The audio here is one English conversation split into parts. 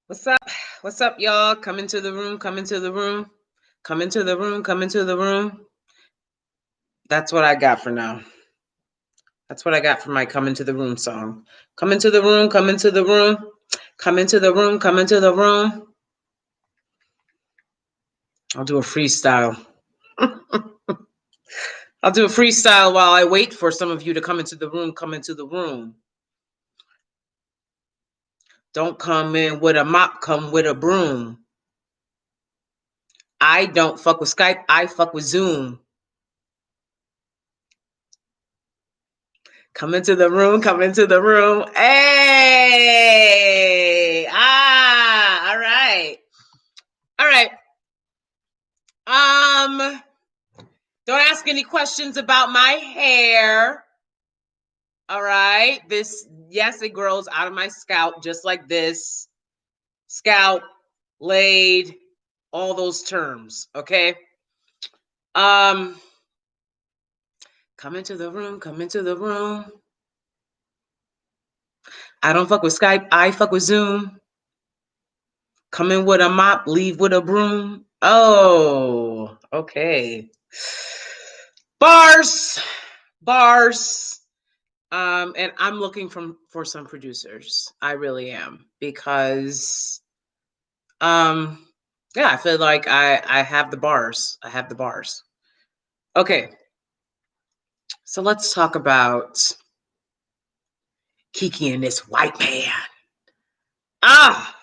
What's up? What's up, y'all? Come into the room, come into the room, come into the room, come into the room. That's what I got for now. That's what I got for my come into the room song. Come into the room, come into the room, come into the room, come into the room. I'll do a freestyle. I'll do a freestyle while I wait for some of you to come into the room, come into the room. Don't come in with a mop, come with a broom. I don't fuck with Skype, I fuck with Zoom. Come into the room, come into the room. Hey! All right. All right. Don't ask any questions about my hair. All right. Yes, it grows out of my scalp just like this. Scalp, laid, all those terms, okay? Come into the room, come into the room. I don't fuck with Skype, I fuck with Zoom. Come in with a mop, leave with a broom. Oh, okay. Bars. And I'm looking for some producers. I really am, because yeah, I feel like I have the bars. I have the bars. Okay. So let's talk about KeKe and this white man. Ah.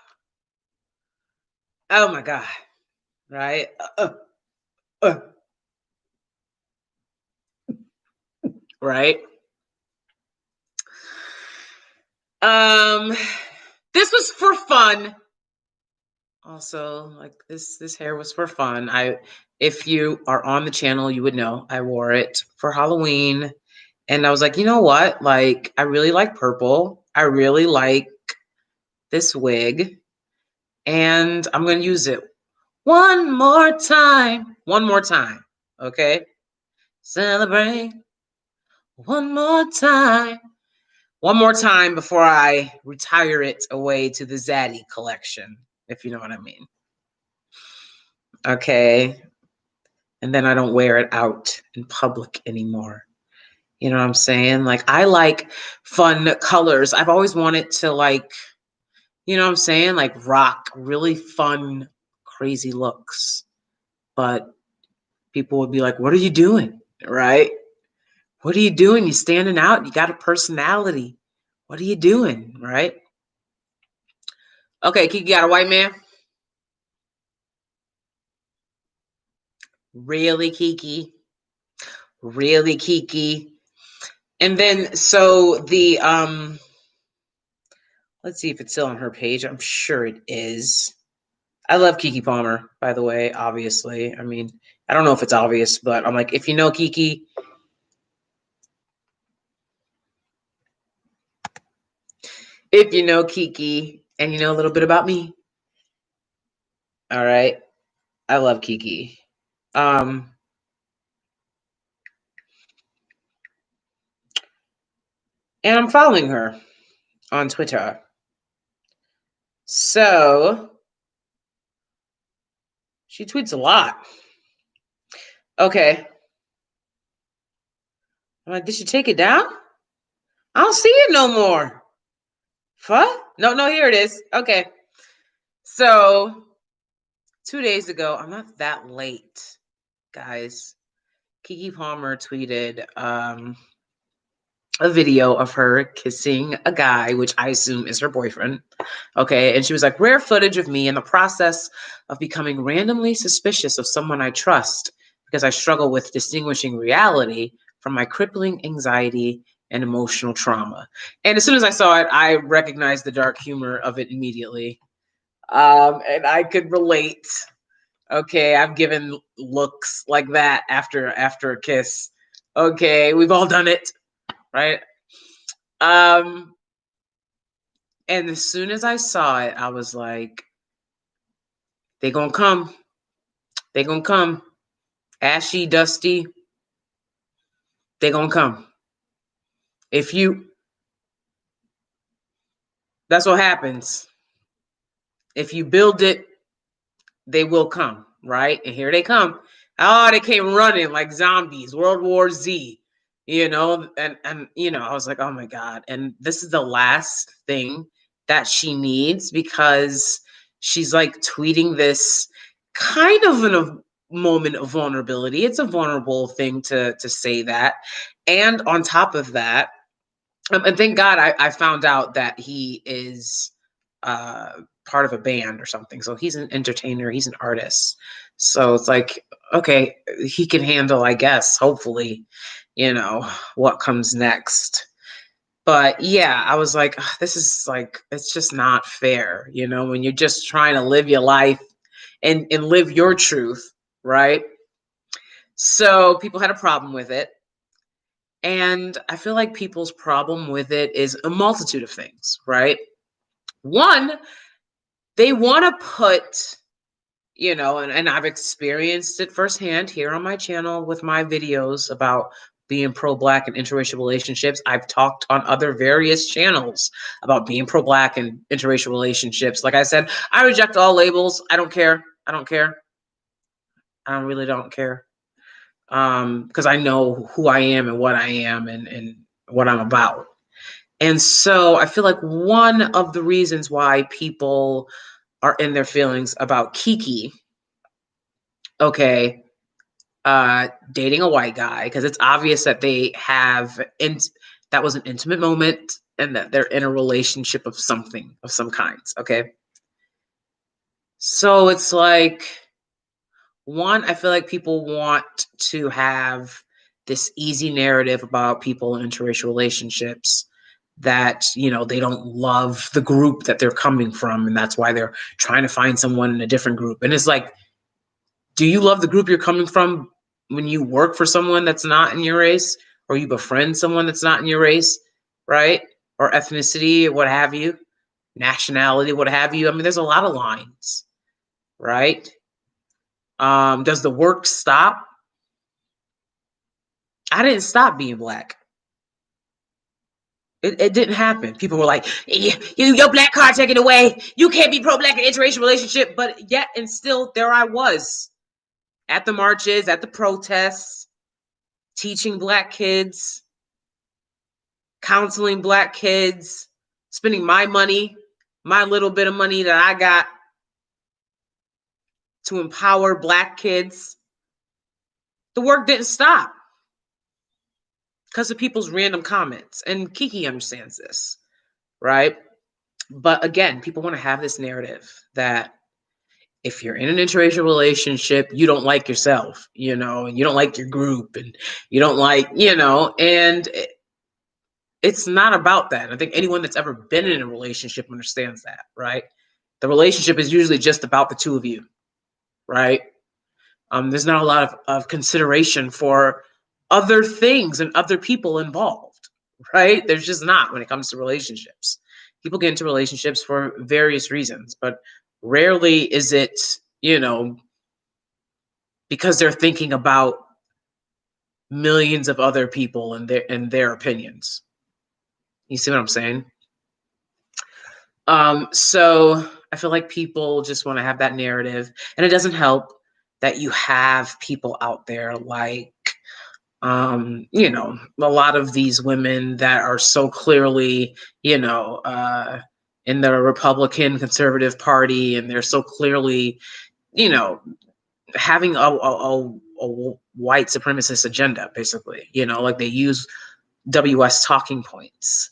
Oh my God. Right? Right? This was for fun. Also, like this hair was for fun. If you are on the channel, you would know I wore it for Halloween. And I was like, you know what? Like, I really like purple. I really like this wig. And I'm going to use it one more time. One more time. Okay? Celebrate one more time. One more time before I retire it away to the Zaddy collection, if you know what I mean. Okay. And then I don't wear it out in public anymore. You know what I'm saying? Like, I like fun colors. I've always wanted to, like, you know what I'm saying? Like, rock really fun, crazy looks. But people would be like, what are you doing? Right? What are you doing? You're standing out. You got a personality. What are you doing? Right? Okay, KeKe got a white man? Really, KeKe? Really, KeKe? And then, so the, let's see if it's still on her page. I'm sure it is. I love KeKe Palmer, by the way, obviously. I mean, I don't know if it's obvious, but I'm like, if you know KeKe, if you know KeKe and you know a little bit about me, all right, I love KeKe. And I'm following her on Twitter. So she tweets a lot. Okay. I'm like, did she take it down? I don't see it no more. What? No, here it is. Okay. So 2 days ago, I'm not that late, guys. KeKe Palmer tweeted a video of her kissing a guy, which I assume is her boyfriend. Okay. And she was like, rare footage of me in the process of becoming randomly suspicious of someone I trust because I struggle with distinguishing reality from my crippling anxiety and emotional trauma. And as soon as I saw it, I recognized the dark humor of it immediately. And I could relate. Okay, I've given looks like that after a kiss. Okay, we've all done it, right? And as soon as I saw it, I was like, they gonna come. They gonna come. Ashy, dusty. They gonna come. That's what happens. If you build it, they will come, right? And here they come. Oh, they came running like zombies, World War Z, and I was like, oh my God. And this is the last thing that she needs, because she's like tweeting this kind of in a moment of vulnerability. It's a vulnerable thing to say that. And on top of that, and thank God I found out that he is part of a band or something. So he's an entertainer, he's an artist. So it's like, okay, he can handle, I guess, hopefully, what comes next. But yeah, I was like, "Ugh, this is like, it's just not fair, when you're just trying to live your life and live your truth, right? So people had a problem with it. And I feel like people's problem with it is a multitude of things, right? One, they want to put, and I've experienced it firsthand here on my channel with my videos about being pro-Black and interracial relationships. I've talked on other various channels about being pro-Black and interracial relationships. Like I said, I reject all labels. I don't care. I don't care. I really don't care. Because I know who I am and what I am and what I'm about. And so I feel like one of the reasons why people are in their feelings about KeKe, okay, dating a white guy, because it's obvious that they have, that was an intimate moment and that they're in a relationship of something, of some kinds, okay? So it's like, one, I feel like people want to have this easy narrative about people in interracial relationships that, they don't love the group that they're coming from. And that's why they're trying to find someone in a different group. And it's like, do you love the group you're coming from when you work for someone that's not in your race, or you befriend someone that's not in your race, right? Or ethnicity, or what have you, nationality, what have you. I mean, there's a lot of lines, right? Does the work stop? I didn't stop being Black. It didn't happen. People were like, your Black card taken away. You can't be pro-Black in an interracial relationship. But yet and still, there I was at the marches, at the protests, teaching Black kids, counseling Black kids, spending my money, my little bit of money that I got to empower Black kids. The work didn't stop because of people's random comments. And KeKe understands this, right? But again, people want to have this narrative that if you're in an interracial relationship, you don't like yourself, and you don't like your group, and you don't like, and it's not about that. I think anyone that's ever been in a relationship understands that, right? The relationship is usually just about the two of you, right? There's not a lot of consideration for other things and other people involved, right? There's just not when it comes to relationships. People get into relationships for various reasons, but rarely is it, because they're thinking about millions of other people and their opinions. You see what I'm saying? So I feel like people just want to have that narrative, and it doesn't help that you have people out there like, a lot of these women that are so clearly, in the Republican conservative party, and they're so clearly, having a white supremacist agenda, basically, like they use WS talking points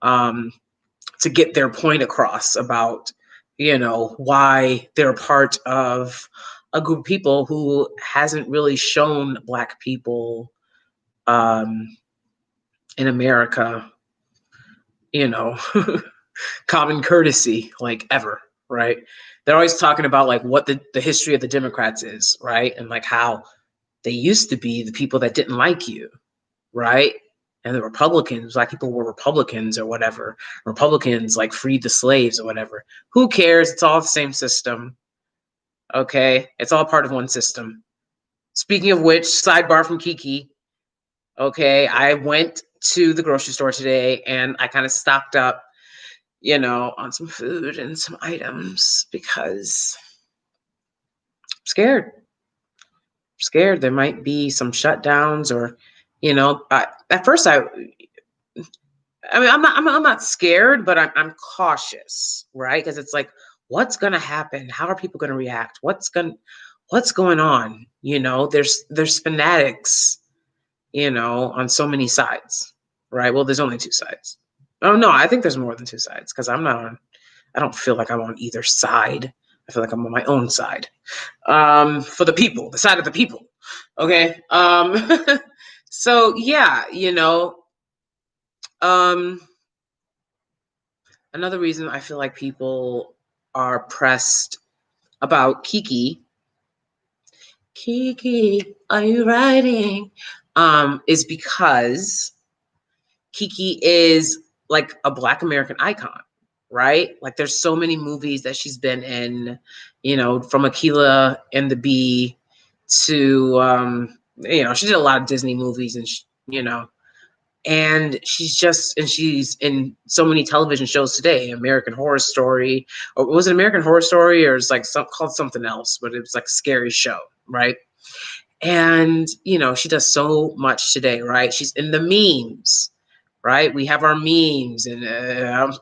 to get their point across about, why they're part of a group of people who hasn't really shown Black people in America, common courtesy, like, ever, right? They're always talking about like what the history of the Democrats is, right? And like how they used to be the people that didn't like you, right? And the Republicans, Black people were Republicans or whatever. Republicans like freed the slaves or whatever. Who cares? It's all the same system. Okay, it's all part of one system. Speaking of which, sidebar from KeKe. Okay, I went to the grocery store today and I kind of stocked up. on some food and some items because I'm scared there might be some shutdowns or, at first I mean, I'm not scared, but I'm cautious, right? Because it's like, what's gonna happen? How are people gonna react? What's going on? There's fanatics, on so many sides, right? Well, there's only two sides. Oh no, I think there's more than two sides because I don't feel like I'm on either side. I feel like I'm on my own side. For the people, the side of the people. Okay. So yeah, um another reason I feel like people are pressed about KeKe, are you writing? Is because KeKe is like a Black American icon, right? Like there's so many movies that she's been in, from Akilah and the Bee to, she did a lot of Disney movies and she's in so many television shows today. American Horror Story, or was it American Horror Story, or it's like called something else, but it was like a scary show, right? And she does so much today, right? She's in the memes, right? We have our memes, and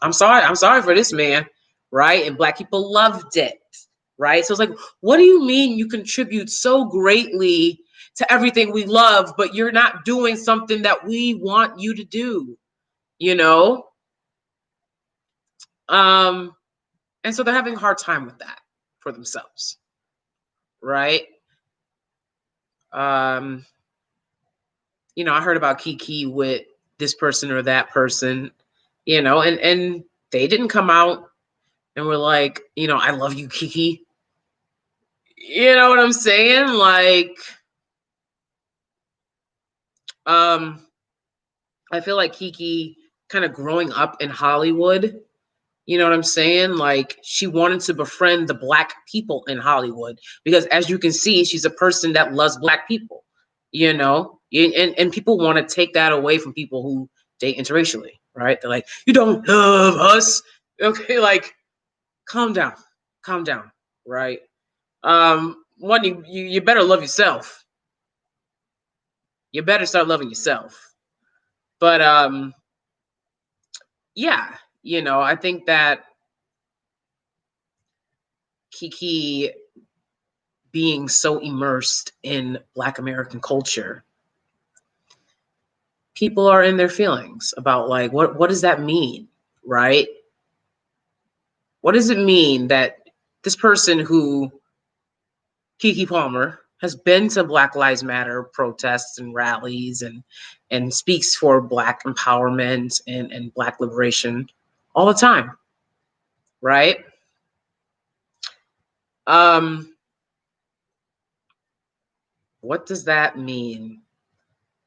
I'm sorry for this, man, right? And Black people loved it, right? So it's like, what do you mean you contribute so greatly to everything we love, but you're not doing something that we want you to do, you know? And so they're having a hard time with that for themselves, right? Um, I heard about KeKe with this person or that person, and they didn't come out and were like, I love you, KeKe. You know what I'm saying? Like, um, I feel like KeKe kind of growing up in Hollywood, you know what I'm saying? Like she wanted to befriend the Black people in Hollywood because as you can see, she's a person that loves Black people, and people want to take that away from people who date interracially, right? They're like, you don't love us. Okay, like calm down, right? One, you better love yourself. You better start loving yourself. But yeah, I think that KeKe being so immersed in Black American culture, people are in their feelings about like what does that mean, right? What does it mean that this person who KeKe Palmer has been to Black Lives Matter protests and rallies and speaks for Black empowerment and Black liberation all the time, right? Um, what does that mean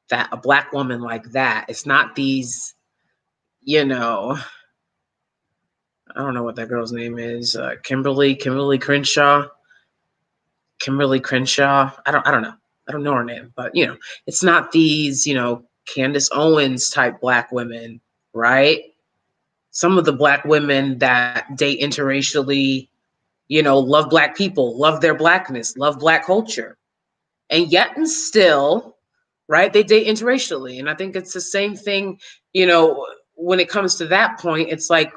that a Black woman like that, it's not these, I don't know what that girl's name is, Kimberly Crenshaw. Kimberly Crenshaw. I don't know. I don't know her name, but it's not these, Candace Owens type Black women, right? Some of the Black women that date interracially, love Black people, love their Blackness, love Black culture. And yet and still, right, they date interracially. And I think it's the same thing, when it comes to that point, it's like,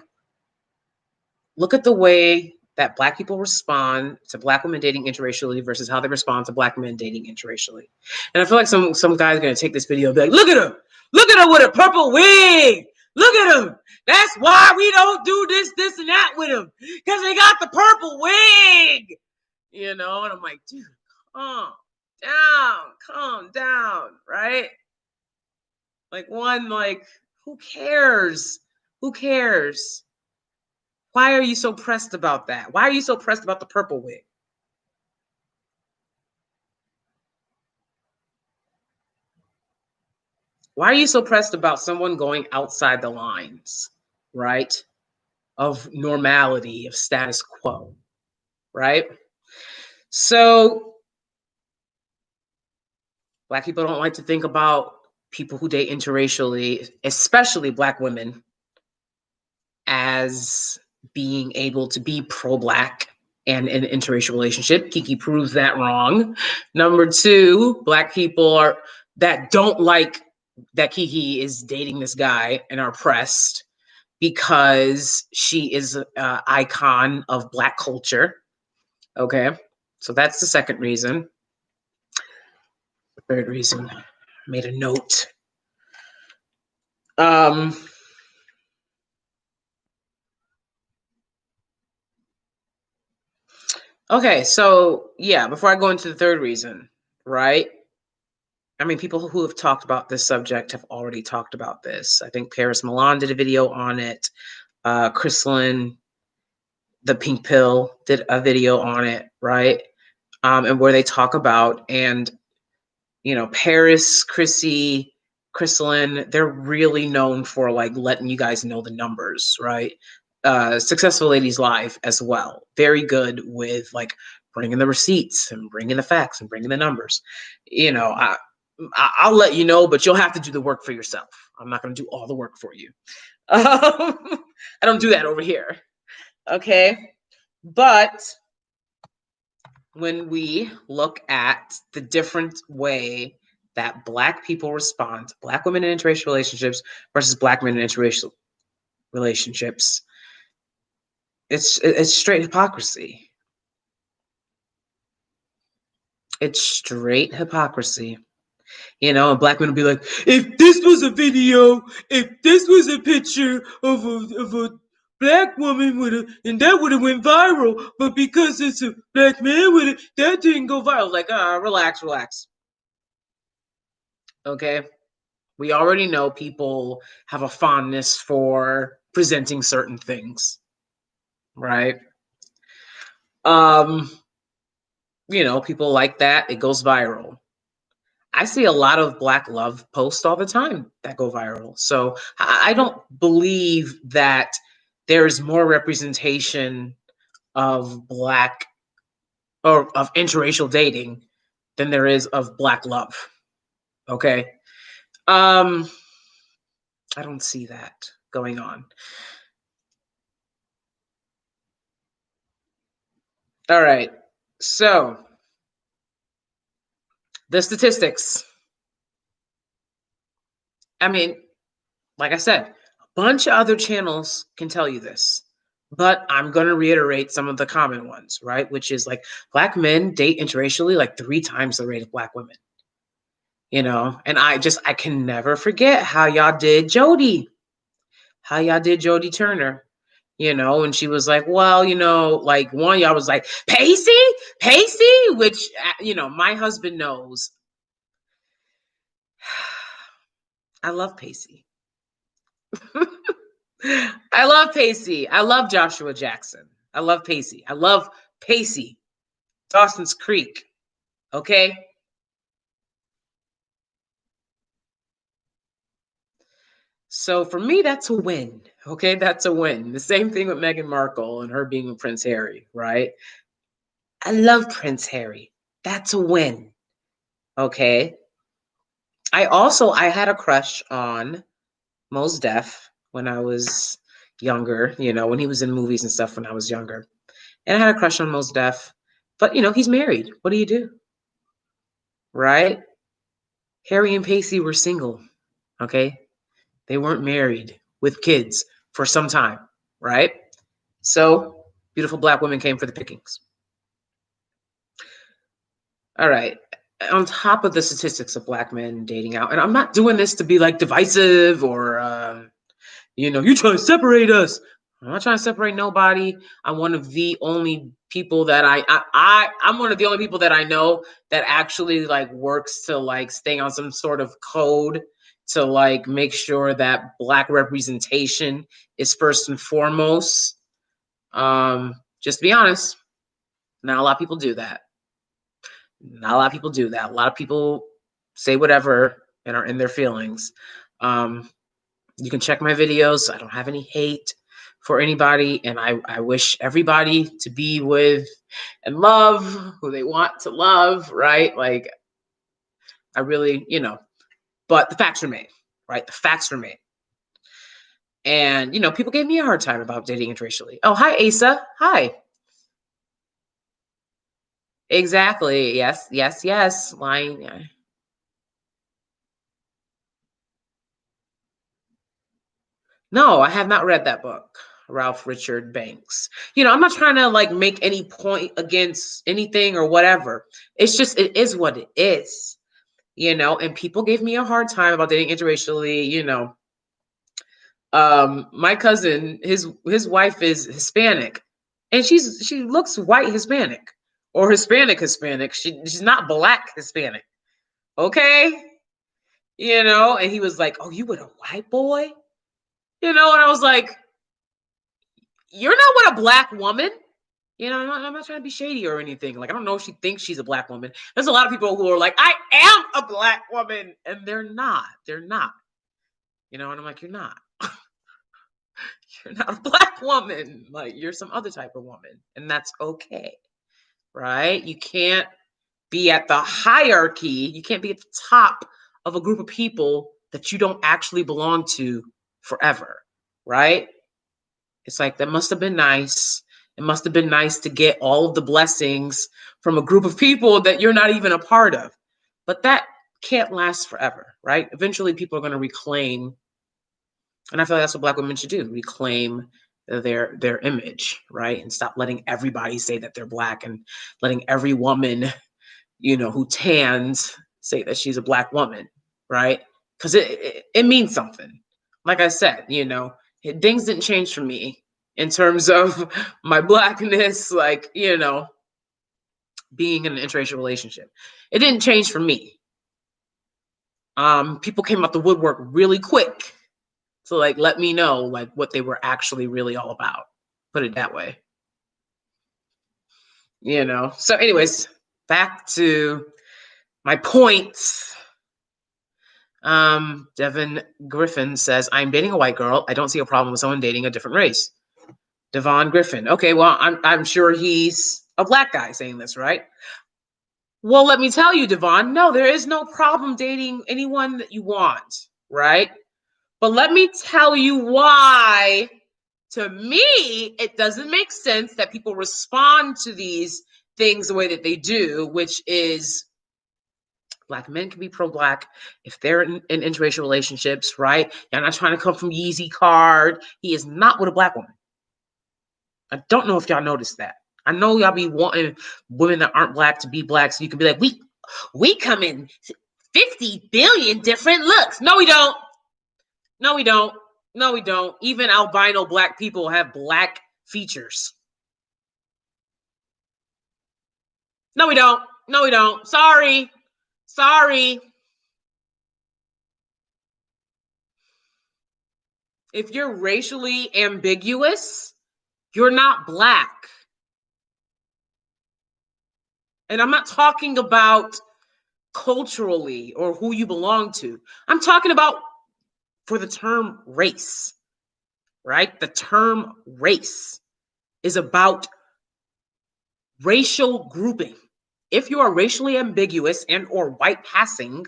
look at the way that Black people respond to Black women dating interracially versus how they respond to Black men dating interracially. And I feel like some guy's gonna take this video and be like, look at her with a purple wig. Look at him. That's why we don't do this, and that with him. Because they got the purple wig. And I'm like, dude, calm down, right? Like who cares? Who cares? Why are you so pressed about that? Why are you so pressed about the purple wig? Why are you so pressed about someone going outside the lines, right? Of normality, of status quo, right? So Black people don't like to think about people who date interracially, especially Black women, as being able to be pro-Black and in an interracial relationship. KeKe proves that wrong. Number two, Black people that don't like that KeKe is dating this guy and are pressed because she is an icon of Black culture. Okay, so that's the second reason. The third reason, I made a note. Okay, so yeah, before I go into the third reason, right? I mean, people who have talked about this subject have already talked about this. I think Paris Milan did a video on it. Chrysalin, the Pink Pill, did a video on it, right? And where they talk about, and Paris, Chrissy, Chrysalin, they're really known for like letting you guys know the numbers, right? Successful Ladies Live as well. Very good with like bringing the receipts and bringing the facts and bringing the numbers. I'll let you know, but you'll have to do the work for yourself. I'm not going to do all the work for you. I don't do that over here. Okay. But when we look at the different way that Black people respond to Black women in interracial relationships versus Black men in interracial relationships, it's straight hypocrisy. It's straight hypocrisy. And Black men will be like, if this was a video, if this was a picture of a Black woman and that would have went viral, but because it's a Black man with it, that didn't go viral. Like, relax. Okay. We already know people have a fondness for presenting certain things, right? People like that. It goes viral. I see a lot of Black love posts all the time that go viral. So I don't believe that there's more representation of Black or of interracial dating than there is of Black love. Okay. I don't see that going on. All right. So the statistics. I mean, like I said, a bunch of other channels can tell you this, but I'm going to reiterate some of the common ones, right? Which is like Black men date interracially like 3 times the rate of Black women. And I can never forget how y'all did Jody Turner. And she was like, well, like one, y'all was like, Pacey, which, my husband knows. I love Pacey. I love Pacey. I love Joshua Jackson. I love Pacey. I love Pacey. Dawson's Creek. Okay. So for me, that's a win. Okay. That's a win. The same thing with Meghan Markle and her being with Prince Harry, right? I love Prince Harry. That's a win. Okay. I had a crush on Mos Def when I was younger, when he was in movies and stuff when I was younger. And I had a crush on Mos Def, but he's married. What do you do? Right? Harry and Pacey were single. Okay. They weren't married with kids for some time, right? So beautiful Black women came for the pickings. All right. On top of the statistics of Black men dating out, and I'm not doing this to be like divisive or, you trying to separate us. I'm not trying to separate nobody. I'm one of the only people that I'm one of the only people that I know that actually like works to like stay on some sort of code to like make sure that Black representation is first and foremost. Just to be honest, not a lot of people do that. Not a lot of people do that. A lot of people say whatever and are in their feelings. You can check my videos. I don't have any hate for anybody. And I wish everybody to be with and love who they want to love, right? Like, I really, but the facts remain, right? The facts remain. And, people gave me a hard time about dating interracially. Oh, hi, Asa. Hi. Exactly. Yes, yes, yes. Lying. Yeah. No, I have not read that book, Ralph Richard Banks. I'm not trying to like make any point against anything or whatever. It's just, it is what it is, and people gave me a hard time about dating interracially. My cousin, his wife is Hispanic, and she looks white Hispanic or Hispanic. She's not black Hispanic. Okay. And he was like, "Oh, you with a white boy?" And I was like, "You're not with a black woman." I'm not trying to be shady or anything. Like, I don't know if she thinks she's a black woman. There's a lot of people who are like, "I am a black woman," and they're not. They're not. And I'm like, "You're not. You're not a black woman. Like, you're some other type of woman, and that's okay, right? You can't be at the hierarchy. You can't be at the top of a group of people that you don't actually belong to forever, right? It's like, that must have been nice. It must have been nice to get all of the blessings from a group of people that you're not even a part of. But that can't last forever, right? Eventually, people are going to reclaim, and I feel like that's what Black women should do: reclaim their image, right? And stop letting everybody say that they're Black, and letting every woman, who tans, say that she's a Black woman, right? Because it means something. Like I said, things didn't change for me in terms of my Blackness, like, being in an interracial relationship. It didn't change for me. People came out the woodwork really quick to like let me know like what they were actually really all about. Put it that way. So anyways, back to my points. Devin Griffin says, "I'm dating a white girl. I don't see a problem with someone dating a different race." Devon Griffin. Okay, well, I'm sure he's a Black guy saying this, right? Well, let me tell you, Devon, no, there is no problem dating anyone that you want, right? But let me tell you why, to me, it doesn't make sense that people respond to these things the way that they do, which is Black men can be pro-Black if they're in interracial relationships, right? Y'all not trying to come from Yeezy Card. He is not with a Black woman. I don't know if y'all noticed that. I know y'all be wanting women that aren't Black to be Black, so you can be like, we come in 50 billion different looks. No, we don't. No, we don't. No, we don't. Even albino Black people have Black features. No, we don't. No, we don't. Sorry. Sorry. If you're racially ambiguous, you're not Black. And I'm not talking about culturally or who you belong to. I'm talking about for the term race, right? The term race is about racial grouping. If you are racially ambiguous and or white passing,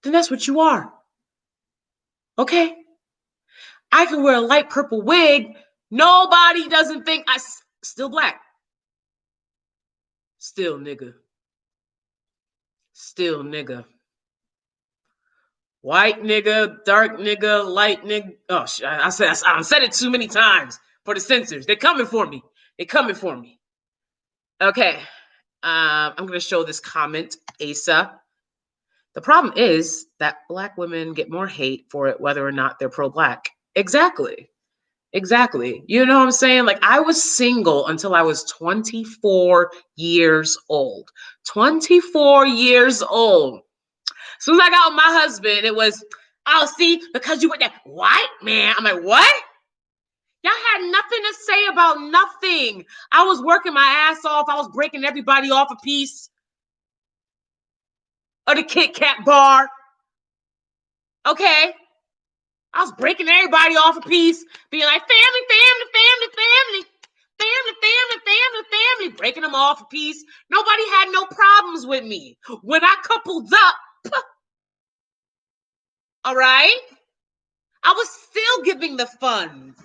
then that's what you are. Okay? I can wear a light purple wig. Nobody doesn't think I still Black. Still nigga. Still nigga. White nigga, dark nigga, light nigga. Oh, I said it too many times for the censors. They're coming for me. They're coming for me. Okay. I'm going to show this comment, Asa. The problem is that Black women get more hate for it, whether or not they're pro-Black. Exactly. Exactly. You know what I'm saying? Like, I was single until I was 24 years old. 24 years old. As soon as I got with my husband, it was, "Oh, see, because you with that white man." I'm like, "What?" Y'all had nothing to say about nothing. I was working my ass off. I was breaking everybody off a piece of the Kit Kat bar. Okay? I was breaking everybody off a piece, being like, "Family, family, family, family. Family, family, family, family," breaking them off a piece. Nobody had no problems with me. When I coupled up, All right? I was still giving the funds.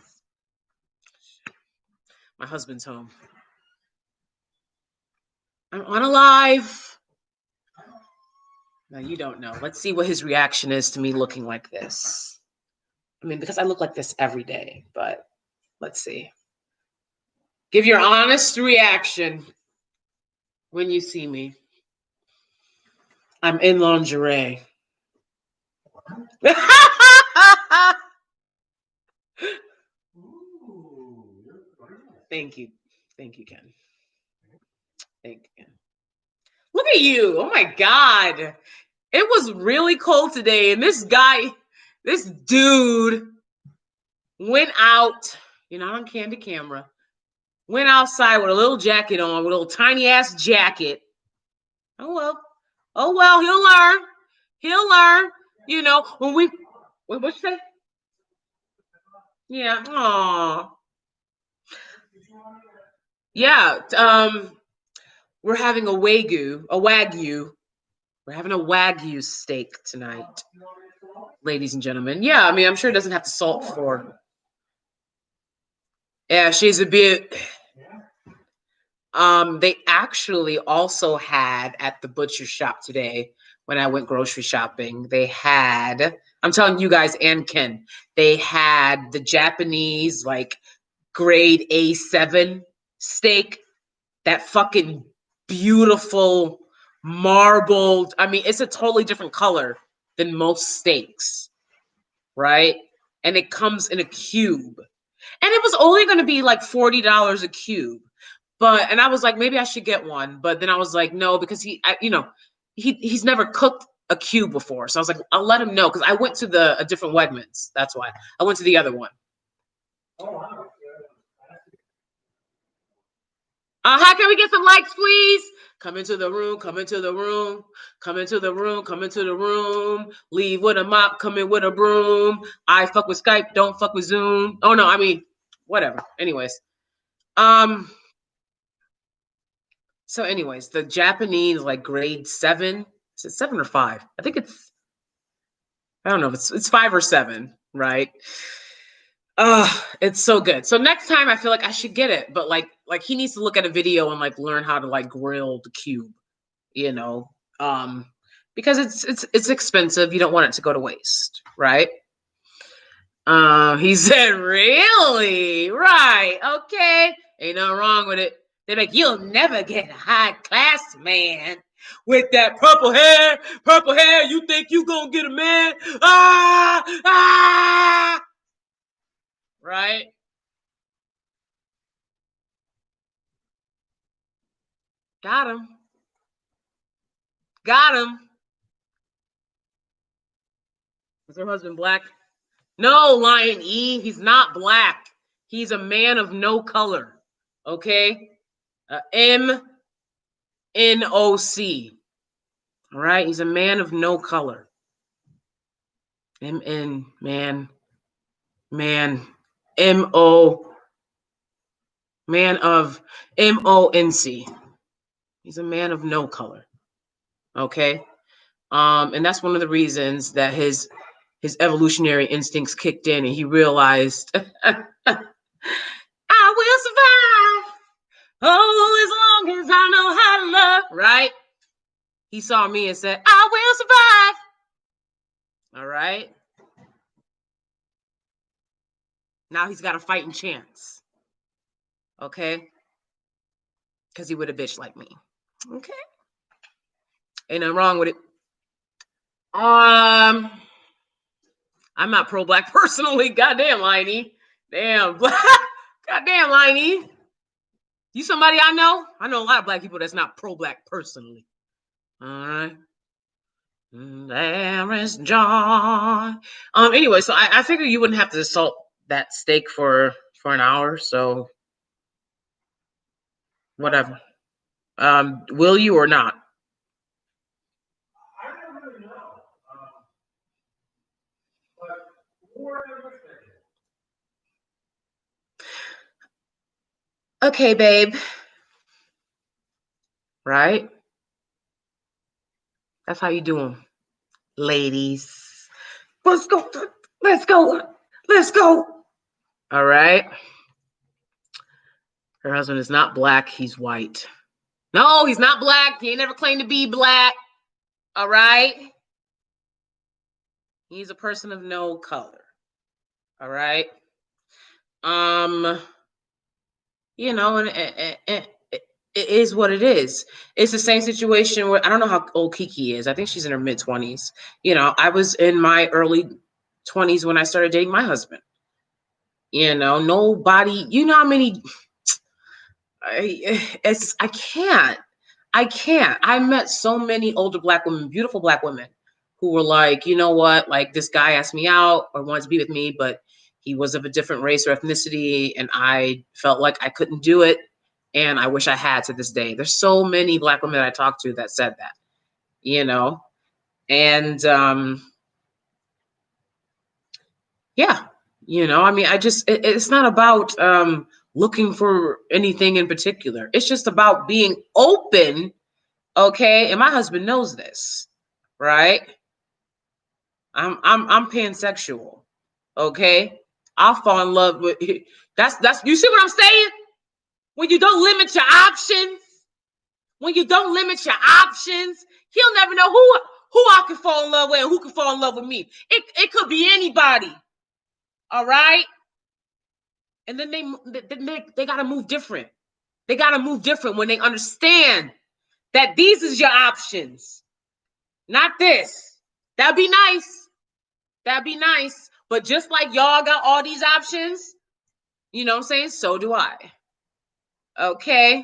My husband's home. I'm on a live. Now, you don't know. Let's see what his reaction is to me looking like this. I mean, because I look like this every day, but let's see. Give your honest reaction when you see me. I'm in lingerie. Thank you. Thank you, Ken. Thank you. Look at you. Oh my God. It was really cold today. And this dude went out, on candid camera, went outside with a little jacket on, with a little tiny ass jacket. Oh well, he'll learn. He'll learn. What'd you say? Yeah. Aw. Yeah. We're having a wagyu. We're having a wagyu steak tonight, ladies and gentlemen. Yeah, I mean, I'm sure it doesn't have to salt for. Yeah, she's a bit. They actually also had at the butcher shop today when I went grocery shopping. They had, I'm telling you guys and Ken, they had the Japanese like grade A7 steak, that fucking beautiful marbled. I mean, it's a totally different color than most steaks, right? And it comes in a cube. And it was only going to be like $40 a cube. And I was like, maybe I should get one. But then I was like, no, because he's never cooked a cube before. So I was like, I'll let him know. Because I went to a different Wegmans. That's why. I went to the other one. How can we get some likes, please? Come into the room, come into the room, come into the room, come into the room. Leave with a mop, come in with a broom. I fuck with Skype, don't fuck with Zoom. Oh no, I mean, whatever. Anyways. So anyways, the Japanese like grade 7. Is it 7 or 5? I think I don't know if it's 5 or 7, right? It's so good. So next time I feel like I should get it, but like he needs to look at a video and like learn how to like grill the cube, you know. Because it's expensive. You don't want it to go to waste, right? He said, really? Right. Okay. Ain't nothing wrong with it. They're like, you'll never get a high class man with that purple hair. Purple hair, you think you gonna get a man? Ah! Right? Got him. Got him. Is her husband black? No, Lion E. He's not black. He's a man of no color. Okay? MNOC. All right? He's a man of no color. MN, man. MO, man of MONC. He's a man of no color. Okay? And that's one of the reasons that his evolutionary instincts kicked in and he realized I will survive. Oh, as long as I know how to love. Right? He saw me and said, I will survive. All right? Now he's got a fighting chance. Okay? Because he would have bitch like me. Okay? Ain't nothing wrong with it. I'm not pro-black personally. Goddamn, Liney. Damn. Goddamn, Liney. You somebody I know? I know a lot of black people that's not pro-black personally. All right. There is joy. Anyway, so I figured you wouldn't have to salt that steak for an hour, so whatever. Will you or not? Okay, babe. Right? That's how you do them, ladies. let's go. Let's go. Let's go. All right. Her husband is not black. He's white. No, he's not black. He ain't never claimed to be black. All right. He's a person of no color. All right. You know, and it is what it is. It's the same situation where I don't know how old KeKe is. I think she's in her mid-20s. You know, I was in my early 20s when I started dating my husband. You know, nobody, you know how many, I can't. I met so many older black women, beautiful black women, who were like, you know what, like this guy asked me out or wanted to be with me, but he was of a different race or ethnicity, and I felt like I couldn't do it, and I wish I had to this day. There's so many black women that I talked to that said that, you know, and yeah, you know, I mean, it's not about looking for anything in particular. It's just about being open. Okay, and my husband knows this, right? I'm pansexual. Okay, I'll fall in love with. That's you see what I'm saying? When you don't limit your options, he'll never know who I can fall in love with and who can fall in love with me. It could be anybody. All right, and then they gotta move different. They gotta move different when they understand that these is your options, not this. That'd be nice. That'd be nice. But just like y'all got all these options, you know what I'm saying? So do I. Okay?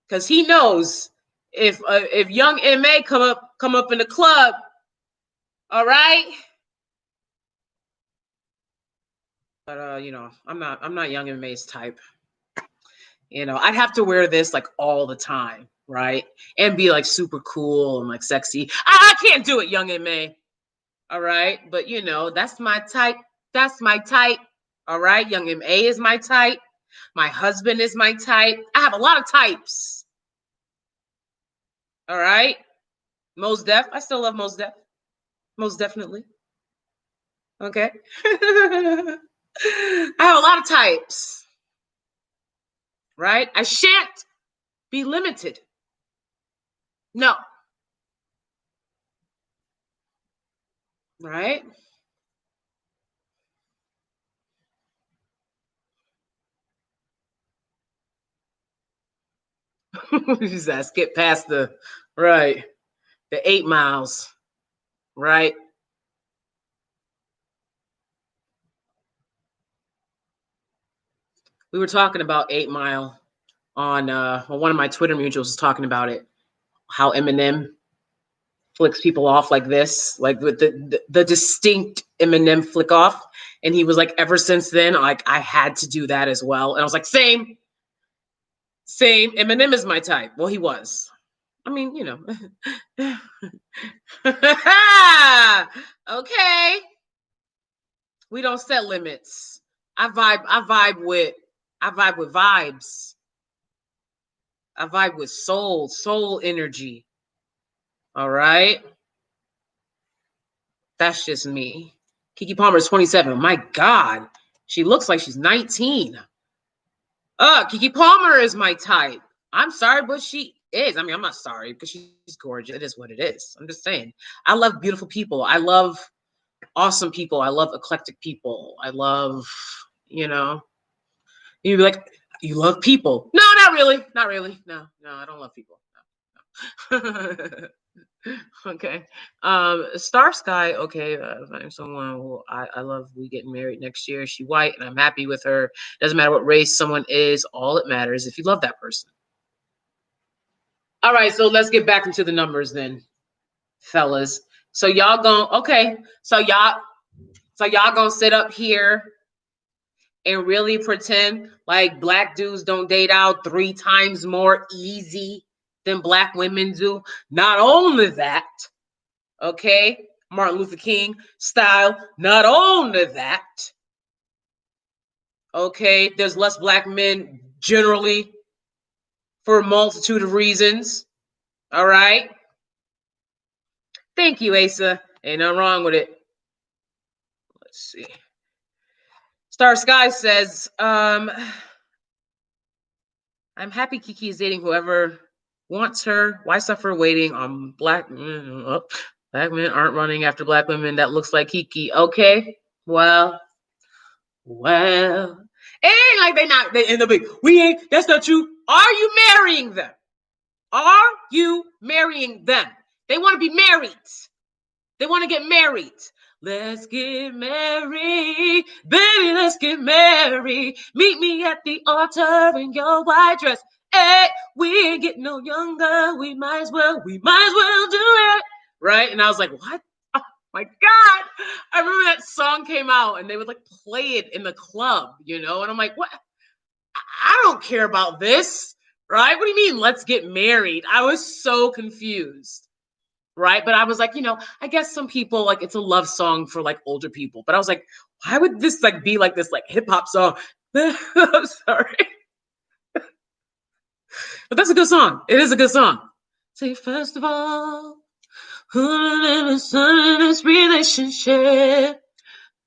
Because he knows if young MA come up in the club, all right? But you know, I'm not young MA's type. You know, I'd have to wear this like all the time, right? And be like super cool and like sexy. I can't do it, young MA. All right. But you know, that's my type. That's my type. All right. Young MA is my type. My husband is my type. I have a lot of types. All right. Mos Def. I still love Mos Def. Most definitely. Okay. I have a lot of types. Right? I shan't be limited. No. Right? Just skip past the 8 miles. Right? We were talking about 8 Mile on one of my Twitter mutuals was talking about it. How Eminem flicks people off like this, like with the distinct Eminem flick off. And he was like, ever since then, like I had to do that as well. And I was like, same. Eminem is my type. Well, he was. I mean, you know. Okay. We don't set limits. I vibe with vibes. I vibe with soul energy. All right. That's just me. KeKe Palmer is 27. My God, she looks like she's 19. KeKe Palmer is my type. I'm sorry, but she is. I mean, I'm not sorry because she's gorgeous. It is what it is. I'm just saying. I love beautiful people. I love awesome people. I love eclectic people. I love, you know, you'd be like, you love people. No, not really. Not really. No, I don't love people. No. Okay. Star Sky, okay, someone who I love. We getting married next year. She white and I'm happy with her. Doesn't matter what race someone is, all it matters if you love that person. All right, so let's get back into the numbers then, fellas. So y'all gonna sit up here and really pretend like black dudes don't date out 3 times more easy than black women do. Not only that, okay, Martin Luther King style, not only that, okay, there's less black men generally for a multitude of reasons. All right. Thank you, Asa. Ain't nothing wrong with it. Let's see. Star Sky says, I'm happy KeKe is dating whoever wants her. Why suffer waiting on black men? Oh, black men aren't running after black women. That looks like KeKe. Okay, well, it ain't like they end up being, we ain't, that's not true. Are you marrying them? Are you marrying them? They want to be married. They want to get married. Let's get married, baby, let's get married. Meet me at the altar in your white dress. Hey, we ain't getting no younger. We might as well do it. Right? And I was like, what? Oh my God. I remember that song came out and they would like play it in the club, you know? And I'm like, what? I don't care about this. Right? What do you mean, let's get married? I was so confused. Right. But I was like, I guess some people like it's a love song for like older people. But I was like, why would this like be like this like hip hop song? I'm sorry. But that's a good song. It is a good song. Say, first of all, who in this relationship?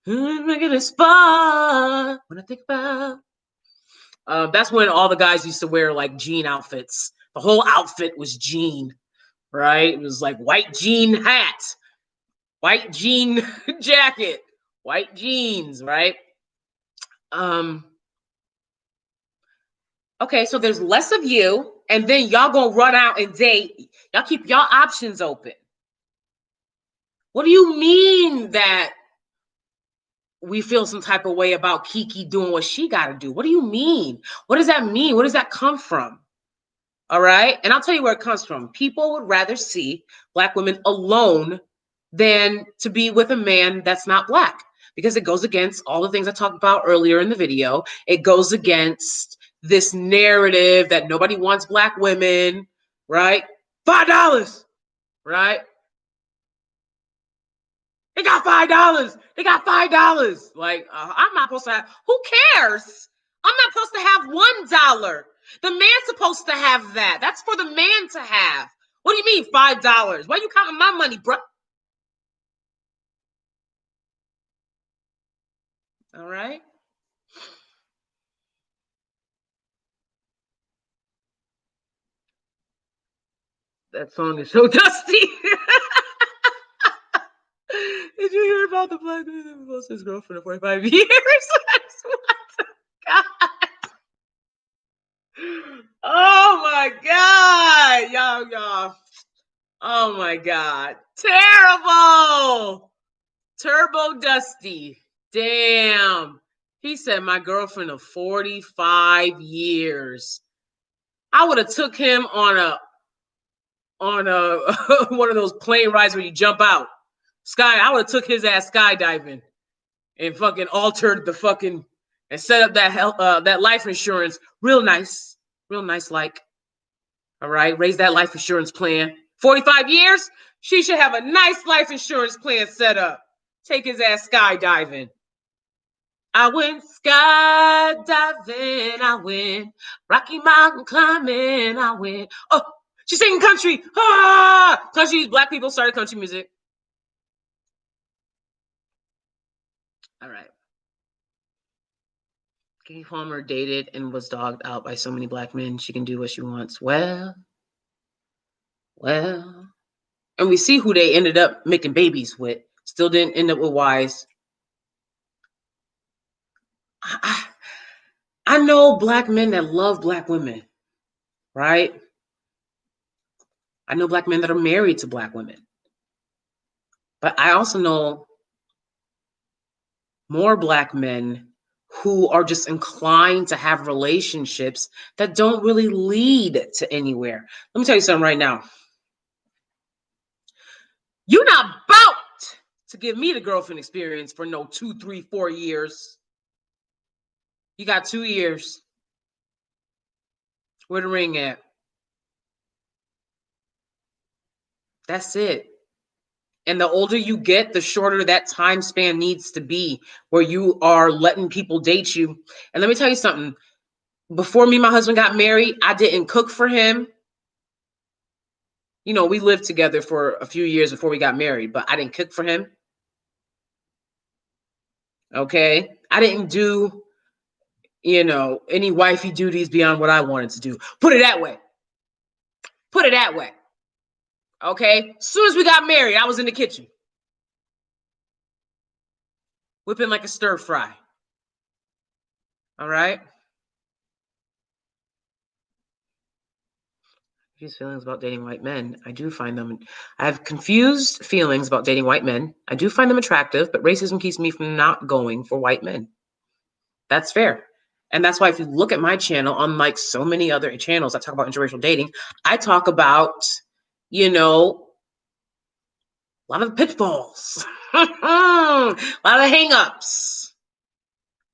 Who's making a spot? When I think about that's when all the guys used to wear like jean outfits. The whole outfit was jean. Right? It was like white jean hat, white jean jacket, white jeans, right? Okay, so there's less of you, and then y'all gonna run out and date. Y'all keep y'all options open. What do you mean that we feel some type of way about KeKe doing what she got to do? What do you mean? What does that mean? Where does that come from? All right. And I'll tell you where it comes from. People would rather see Black women alone than to be with a man that's not Black, because it goes against all the things I talked about earlier in the video. It goes against this narrative that nobody wants Black women, right? $5, right? They got $5. They got $5. Like, I'm not supposed to have, who cares? I'm not supposed to have $1. The man's supposed to have that. That's for the man to have. What do you mean $5? Why are you counting my money, bro? All right. That song is so dusty. Did you hear about the Black man that lost his girlfriend for 45 years? God. Oh my God. Y'all. Oh my God. Terrible. Turbo Dusty. Damn. He said my girlfriend of 45 years. I would have took him on a one of those plane rides where you jump out. I would have took his ass skydiving and fucking altered the fucking and set up that life insurance real nice like. All right, raise that life insurance plan. 45 years, she should have a nice life insurance plan set up. Take his ass skydiving. I went skydiving. I went Rocky Mountain climbing. I went. Oh, she's singing country. Ah, country. Black people started country music. All right. Keke Palmer dated and was dogged out by so many Black men. She can do what she wants. Well. And we see who they ended up making babies with. Still didn't end up with wives. I know Black men that love Black women, right? I know Black men that are married to Black women. But I also know more Black men who are just inclined to have relationships that don't really lead to anywhere. Let me tell you something right now. You're not about to give me the girlfriend experience for no 2, 3, 4 years. You got 2 years. Where the ring at? That's it. And the older you get, the shorter that time span needs to be where you are letting people date you. And let me tell you something. Before me and my husband got married, I didn't cook for him. You know, we lived together for a few years before we got married, but I didn't cook for him. Okay. I didn't do, any wifey duties beyond what I wanted to do. Put it that way. Put it that way. Okay. As soon as we got married, I was in the kitchen whipping like a stir fry. All right. Confused feelings about dating white men. I have confused feelings about dating white men. I do find them attractive, but racism keeps me from not going for white men. That's fair. And that's why if you look at my channel, unlike so many other channels that talk about interracial dating, I talk about, a lot of pitfalls, a lot of hangups,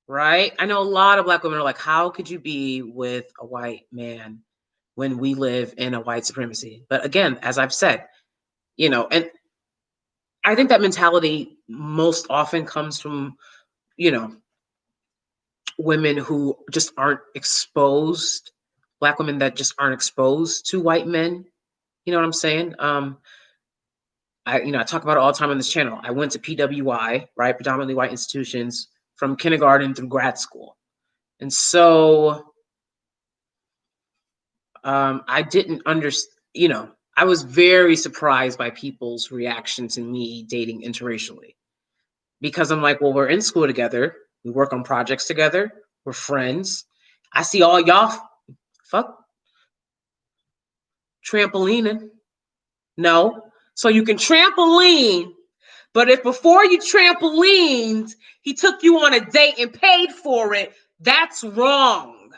right? I know a lot of Black women are like, how could you be with a white man when we live in a white supremacy? But again, as I've said, and I think that mentality most often comes from, women who just aren't exposed, Black women that just aren't exposed to white men. You know what I'm saying? I talk about it all the time on this channel. I went to PWI, right? Predominantly white institutions from kindergarten through grad school. And so I didn't understand, I was very surprised by people's reaction to me dating interracially. Because I'm like, well, we're in school together. We work on projects together. We're friends. I see all y'all fuck trampolining. No. So you can trampoline, but if before you trampolined, he took you on a date and paid for it, that's wrong.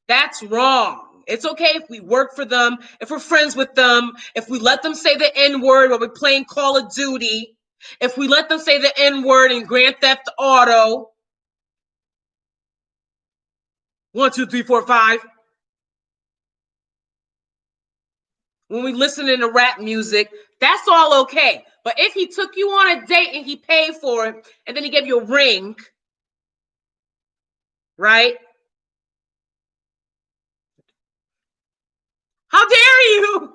That's wrong. It's okay if we work for them, if we're friends with them, if we let them say the N-word while we're playing Call of Duty, if we let them say the N-word in Grand Theft Auto. 1, 2, 3, 4, 5. When we listen to rap music, that's all okay. But if he took you on a date and he paid for it, and then he gave you a ring, right? How dare you?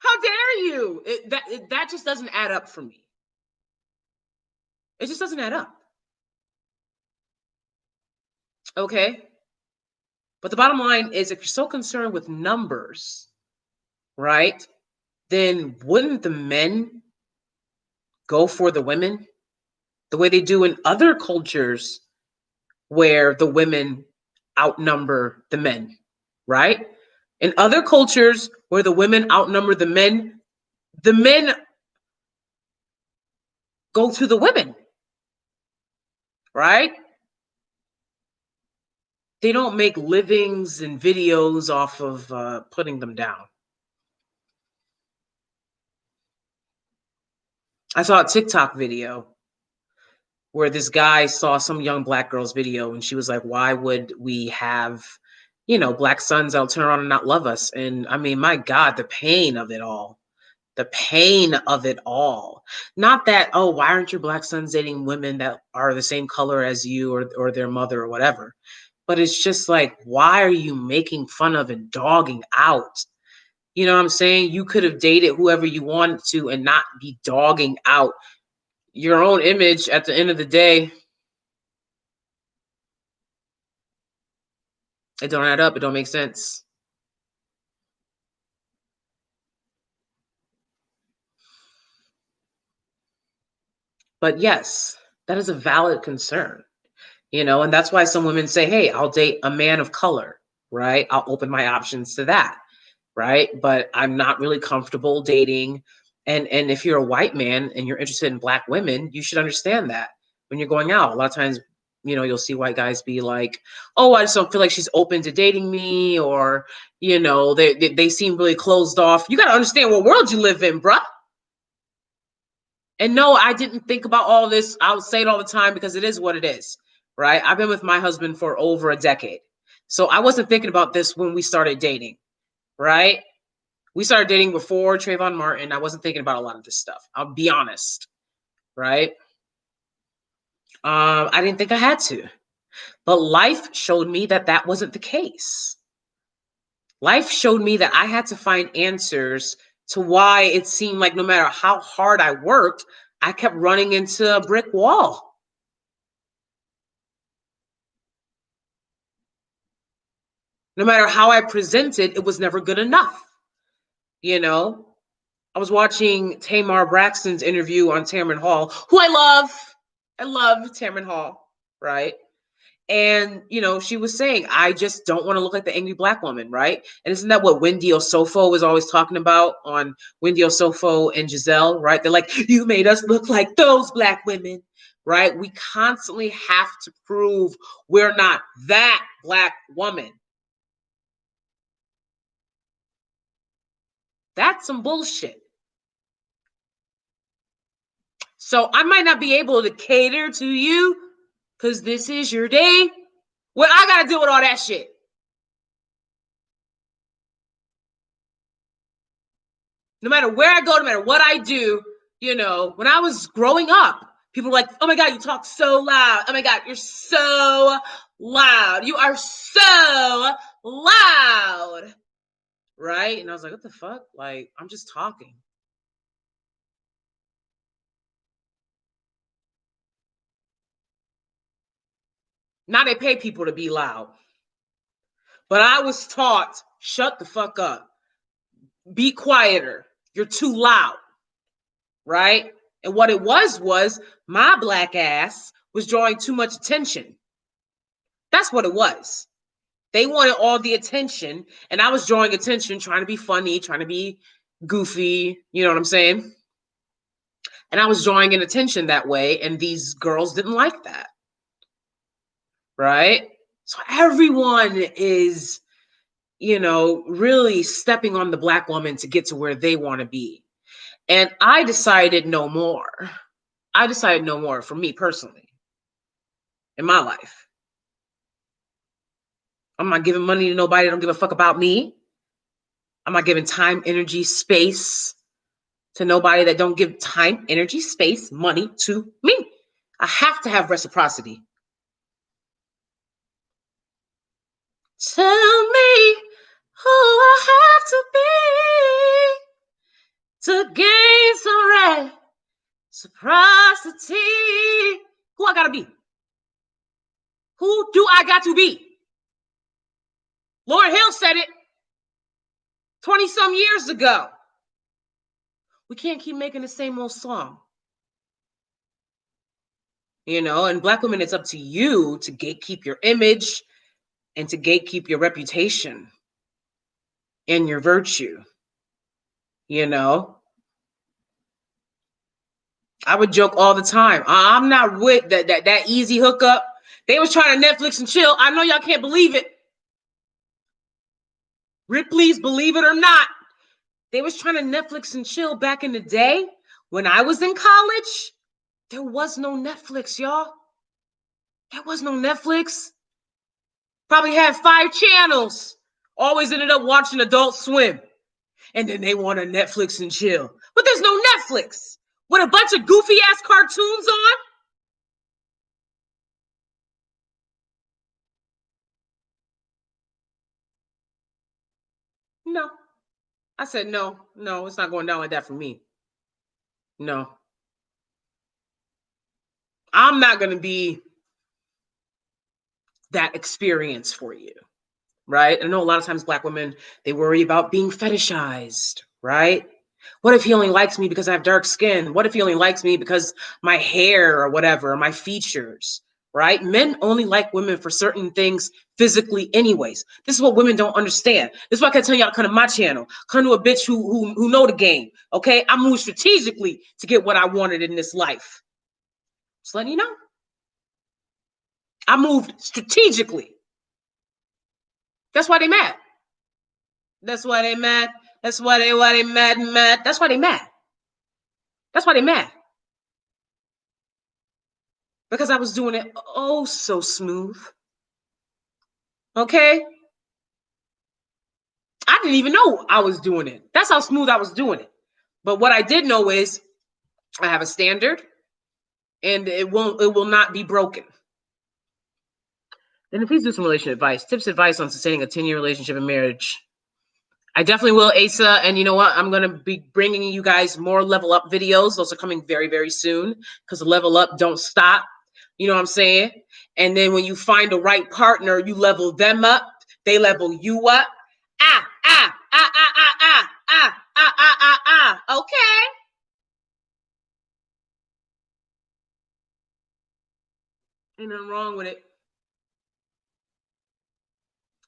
How dare you? That just doesn't add up for me. It just doesn't add up. Okay? But the bottom line is, if you're so concerned with numbers, right, then wouldn't the men go for the women the way they do in other cultures where the women outnumber the men, right? In other cultures where the women outnumber the men go to the women, right? They don't make livings and videos off of putting them down. I saw a TikTok video where this guy saw some young Black girl's video and she was like, why would we have, Black sons that'll turn around and not love us? And I mean, my God, the pain of it all. The pain of it all. Not that, oh, why aren't your Black sons dating women that are the same color as you or their mother or whatever? But it's just like, why are you making fun of and dogging out? You know what I'm saying? You could have dated whoever you wanted to and not be dogging out your own image at the end of the day. It don't add up. It don't make sense. But yes, that is a valid concern, and that's why some women say, hey, I'll date a man of color, right? I'll open my options to that, right? But I'm not really comfortable dating. And if you're a white man and you're interested in Black women, you should understand that when you're going out. A lot of times, you'll see white guys be like, oh, I just don't feel like she's open to dating me, or, they seem really closed off. You got to understand what world you live in, bruh. And no, I didn't think about all this. I'll say it all the time because it is what it is, right? I've been with my husband for over a decade. So I wasn't thinking about this when we started dating, right? We started dating before Trayvon Martin. I wasn't thinking about a lot of this stuff. I'll be honest, right? I didn't think I had to. But life showed me that that wasn't the case. Life showed me that I had to find answers to why it seemed like no matter how hard I worked, I kept running into a brick wall. No matter how I presented, it was never good enough. You know, I was watching Tamar Braxton's interview on Tamron Hall, who I love. I love Tamron Hall, right? And, you know, she was saying, I just don't want to look like the angry Black woman, right? And isn't that what Wendy Osofo was always talking about on Wendy Osofo and Giselle, right? They're like, you made us look like those Black women, right? We constantly have to prove we're not that Black woman. That's some bullshit. So I might not be able to cater to you because this is your day. Well, I got to deal with all that shit. No matter where I go, no matter what I do, you know, when I was growing up, people were like, oh my God, you talk so loud. Oh my God, you're so loud. You are so loud. Right? And I was like, what the fuck? Like, I'm just talking. Now they pay people to be loud. But I was taught, shut the fuck up. Be quieter. You're too loud. Right? And what it was my Black ass was drawing too much attention. That's what it was. They wanted all the attention, and I was drawing attention, trying to be funny, trying to be goofy, you know what I'm saying? And I was drawing in attention that way, and these girls didn't like that. Right? So everyone is, you know, really stepping on the Black woman to get to where they want to be. And I decided no more. I decided no more for me personally in my life. I'm not giving money to nobody that don't give a fuck about me. I'm not giving time, energy, space to nobody that don't give time, energy, space, money to me. I have to have reciprocity. Tell me who I have to be to gain some reciprocity. Who I gotta be? Who do I got to be? Lauryn Hill said it 20-some years ago. We can't keep making the same old song. You know, and Black women, it's up to you to gatekeep your image and to gatekeep your reputation and your virtue. You know, I would joke all the time. I'm not with that easy hookup. They was trying to Netflix and chill. I know y'all can't believe it. Ripley's, believe it or not, they was trying to Netflix and chill back in the day when I was in college. There was no Netflix, y'all. There was no Netflix. Probably had 5 channels. Always ended up watching Adult Swim. And then they want a Netflix and chill. But there's no Netflix with a bunch of goofy ass cartoons on. No. I said, no, it's not going down like that for me. No. I'm not going to be that experience for you, right? I know a lot of times Black women, they worry about being fetishized, right? What if he only likes me because I have dark skin? What if he only likes me because my hair or whatever, my features, right? Men only like women for certain things physically anyways. This is what women don't understand. This is why I can tell y'all, come to my channel, come to a bitch who know the game, okay? I move strategically to get what I wanted in this life. Just letting you know. I moved strategically. That's why they mad. That's why they mad. That's why they mad. That's why they mad. That's why they mad. Because I was doing it oh so smooth. Okay? I didn't even know I was doing it. That's how smooth I was doing it. But what I did know is I have a standard and it will not be broken. Then please do some relationship advice. Tips, advice on sustaining a 10-year relationship and marriage. I definitely will, Asa. And you know what? I'm going to be bringing you guys more level up videos. Those are coming very, very soon because the level up don't stop. You know what I'm saying? And then when you find the right partner, you level them up. They level you up. Okay. Ain't nothing wrong with it.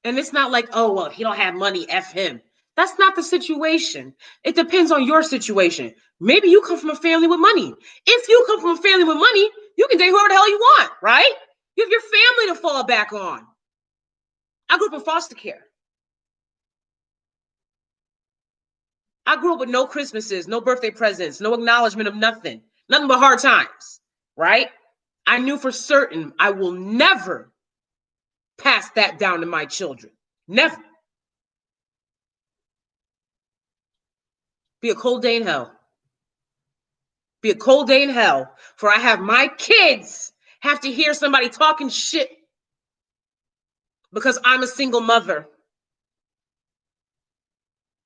And it's not like, oh, well, if he don't have money, F him. That's not the situation. It depends on your situation. Maybe you come from a family with money. If you come from a family with money, you can date whoever the hell you want, right? You have your family to fall back on. I grew up in foster care. I grew up with no Christmases, no birthday presents, no acknowledgement of nothing, nothing but hard times, right? I knew for certain I will never pass that down to my children. Never. Be a cold day in hell. Be a cold day in hell for I have my kids have to hear somebody talking shit because I'm a single mother.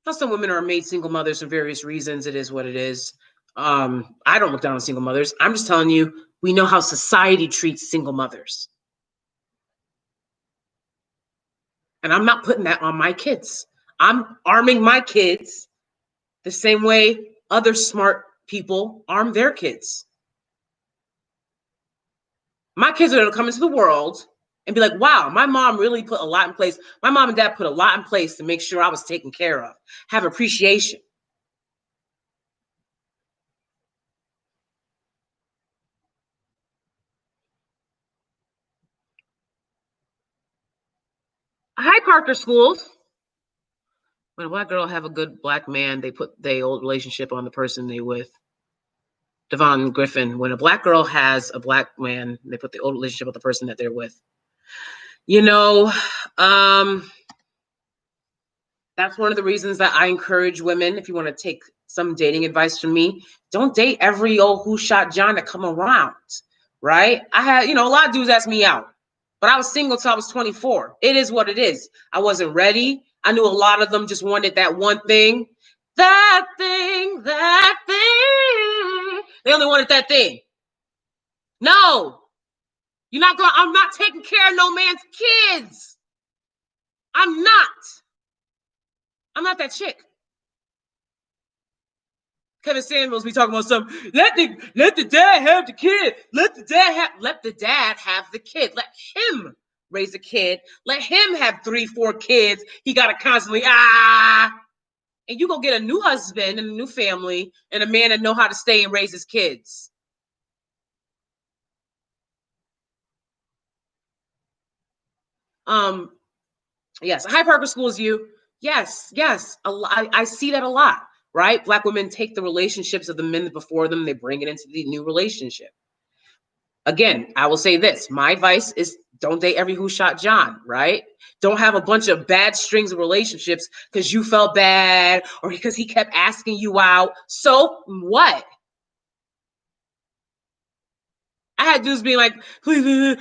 Now, some women are made single mothers for various reasons. It is what it is. I don't look down on single mothers. I'm just telling you, we know how society treats single mothers. And I'm not putting that on my kids. I'm arming my kids the same way other smart people arm their kids. My kids are going to come into the world and be like, wow, my mom really put a lot in place. My mom and dad put a lot in place to make sure I was taken care of. Have appreciation. High Parker schools. When a black girl have a good black man, they put their old relationship on the person they with. Devon Griffin. When a black girl has a black man, they put the old relationship with the person that they're with. You know, that's one of the reasons that I encourage women, if you want to take some dating advice from me, don't date every old who shot John that come around, right? I had, a lot of dudes ask me out, but I was single till I was 24. It is what it is. I wasn't ready. I knew a lot of them just wanted that one thing. That thing, that thing. They only wanted that thing. No, I'm not taking care of no man's kids. I'm not that chick. Kevin Samuels be talking about something. Let the dad have the kid. Let the dad have the kid. Let him raise a kid. Let him have 3-4 kids. He got to constantly and you go get a new husband and a new family and a man that know how to stay and raise his kids. Yes, High Parker schools you. Yes. I see that a lot, right? Black women take the relationships of the men before them, they bring it into the new relationship. Again, I will say this. My advice is don't date every who shot John, right? Don't have a bunch of bad strings of relationships because you felt bad or because he kept asking you out. So what? I had dudes being like, I don't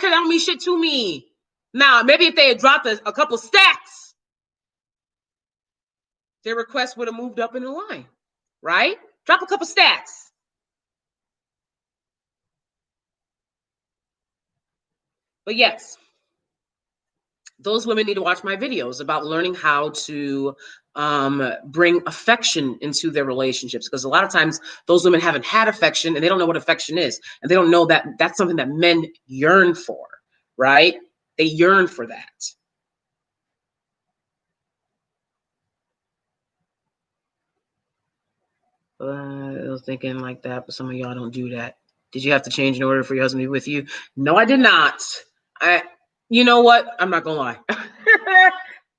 care. That don't mean shit to me. Now, maybe if they had dropped a couple stacks, their request would have moved up in the line, right? Drop a couple stacks. But yes, those women need to watch my videos about learning how to bring affection into their relationships, because a lot of times those women haven't had affection and they don't know what affection is, and they don't know that that's something that men yearn for, right? They yearn for that. I was thinking like that, but some of y'all don't do that. Did you have to change in order for your husband to be with you? No, I did not. You know what? I'm not gonna lie.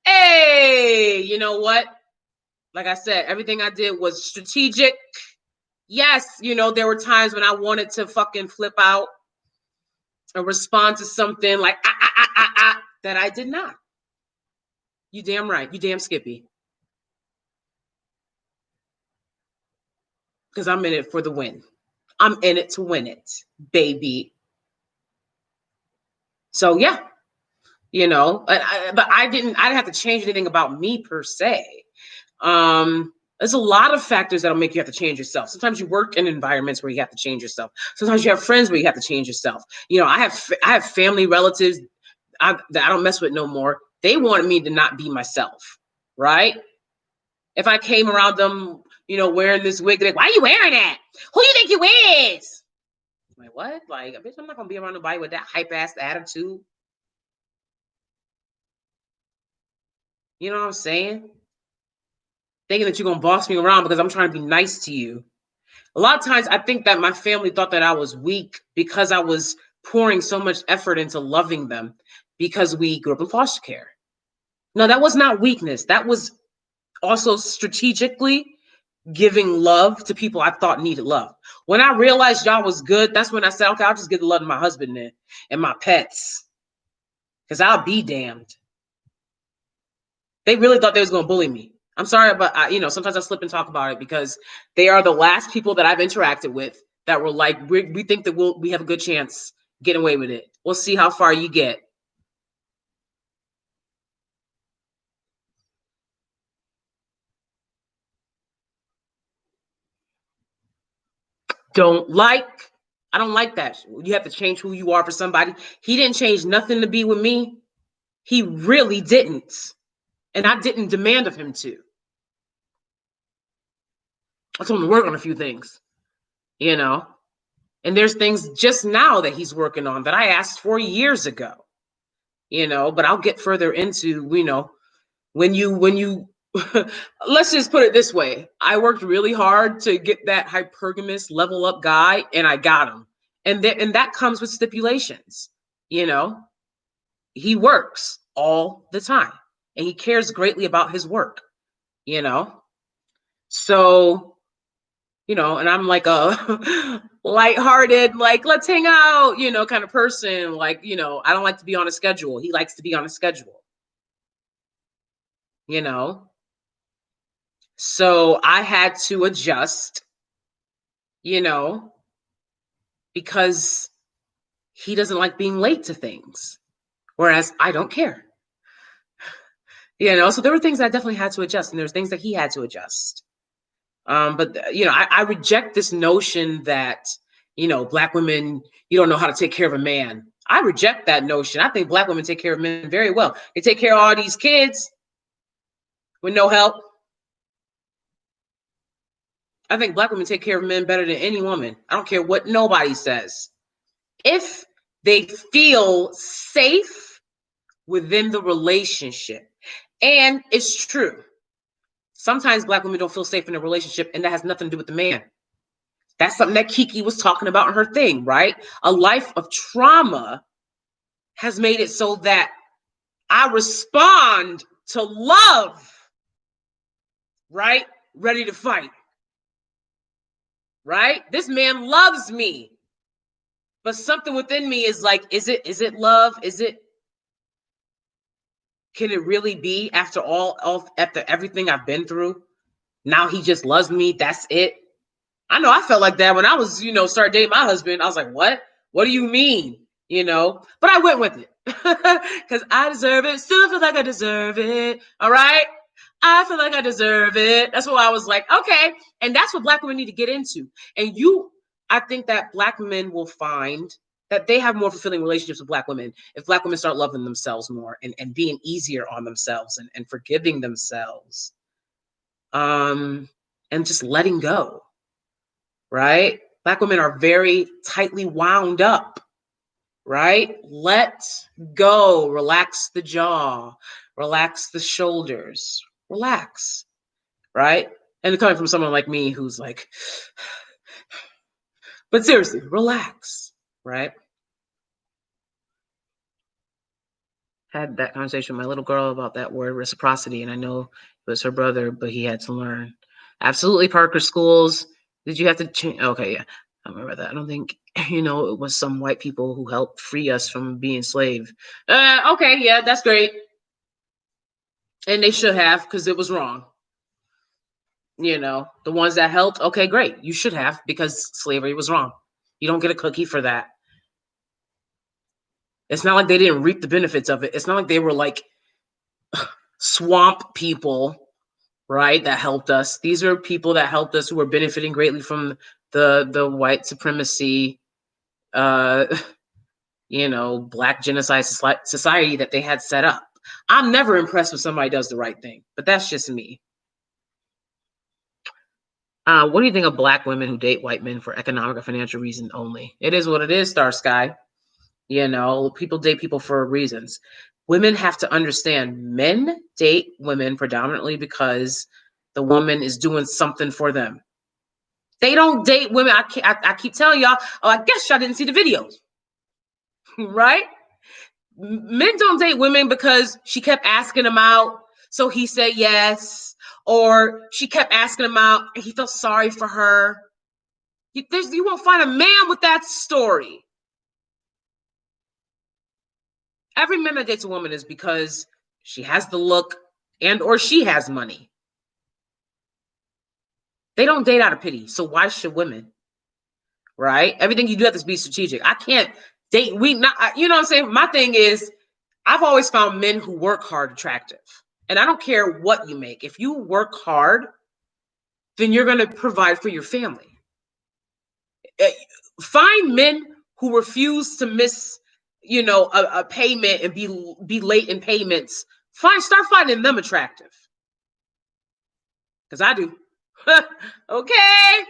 Hey, you know what? Like I said, everything I did was strategic. Yes, there were times when I wanted to fucking flip out and respond to something like that I did not. You damn right. You damn Skippy. Because I'm in it for the win. I'm in it to win it, baby. So yeah, but I didn't have to change anything about me per se. There's a lot of factors that'll make you have to change yourself. Sometimes you work in environments where you have to change yourself. Sometimes you have friends where you have to change yourself. I have family relatives that I don't mess with no more. They wanted me to not be myself, right? If I came around them, wearing this wig, they're like, why are you wearing that? Who do you think you is? I'm like, what? Like, bitch, I'm not gonna be around nobody with that hype ass attitude. You know what I'm saying? Thinking that you're gonna boss me around because I'm trying to be nice to you. A lot of times I think that my family thought that I was weak because I was pouring so much effort into loving them because we grew up in foster care. No, that was not weakness. That was also strategically giving love to people I thought needed love. When I realized y'all was good, that's when I said, okay, I'll just give the love to my husband then and my pets. Because I'll be damned. They really thought they was going to bully me. I'm sorry, but sometimes I slip and talk about it because they are the last people that I've interacted with that were like, we think that we have a good chance getting away with it. We'll see how far you get. I don't like that. You have to change who you are for somebody. He didn't change nothing to be with me. He really didn't. And I didn't demand of him to. I told him to work on a few things, And there's things just now that he's working on that I asked for years ago, but I'll get further into, when you let's just put it this way. I worked really hard to get that hypergamous level up guy and I got him. And that comes with stipulations, He works all the time and he cares greatly about his work, So, and I'm like a lighthearted, like, let's hang out, kind of person. Like, I don't like to be on a schedule. He likes to be on a schedule, So I had to adjust, because he doesn't like being late to things, whereas I don't care. So there were things I definitely had to adjust, and there's things that he had to adjust. But I reject this notion that, Black women, you don't know how to take care of a man. I reject that notion. I think Black women take care of men very well. They take care of all these kids with no help. I think Black women take care of men better than any woman. I don't care what nobody says. If they feel safe within the relationship. And it's true. Sometimes Black women don't feel safe in a relationship, and that has nothing to do with the man. That's something that KeKe was talking about in her thing, right? A life of trauma has made it so that I respond to love, right? Ready to fight, right? This man loves me, but something within me is like, is it love? Can it really be after after everything I've been through? Now he just loves me. That's it. I know I felt like that when I was, started dating my husband. I was like, what? What do you mean? But I went with it because I deserve it. Still feel like I deserve it. All right. I feel like I deserve it. That's why I was like, okay. And that's what Black women need to get into. And I think that Black men will find that they have more fulfilling relationships with Black women if Black women start loving themselves more and being easier on themselves and forgiving themselves. And just letting go. Right? Black women are very tightly wound up, right? Let go, relax the jaw, relax the shoulders, relax, right? And coming from someone like me who's like, but seriously, relax, right? Had that conversation with my little girl about that word reciprocity, and I know it was her brother, but he had to learn. Absolutely, Parker schools. Did you have to change? Okay, yeah. I remember that. I don't think, it was some white people who helped free us from being slave. Okay, yeah, that's great. And they should have, because it was wrong. The ones that helped, okay, great. You should have, because slavery was wrong. You don't get a cookie for that. It's not like they didn't reap the benefits of it. It's not like they were like swamp people, right, that helped us. These are people that helped us who were benefiting greatly from the white supremacy, Black genocide society that they had set up. I'm never impressed when somebody does the right thing, but that's just me. What do you think of Black women who date white men for economic or financial reason only? It is what it is, Star Sky. People date people for reasons. Women have to understand men date women predominantly because the woman is doing something for them. They don't date women. I keep telling y'all, I guess y'all didn't see the videos, right? Men don't date women because she kept asking him out, so he said yes, or she kept asking him out and he felt sorry for her. You won't find a man with that story. Every man that dates a woman is because she has the look and or she has money. They don't date out of pity, so why should women? Right? Everything you do has to be strategic. I can't date. You know what I'm saying? My thing is, I've always found men who work hard attractive. And I don't care what you make. If you work hard, then you're going to provide for your family. Find men who refuse to miss, a payment and be late in payments. Start finding them attractive. Because I do. Okay.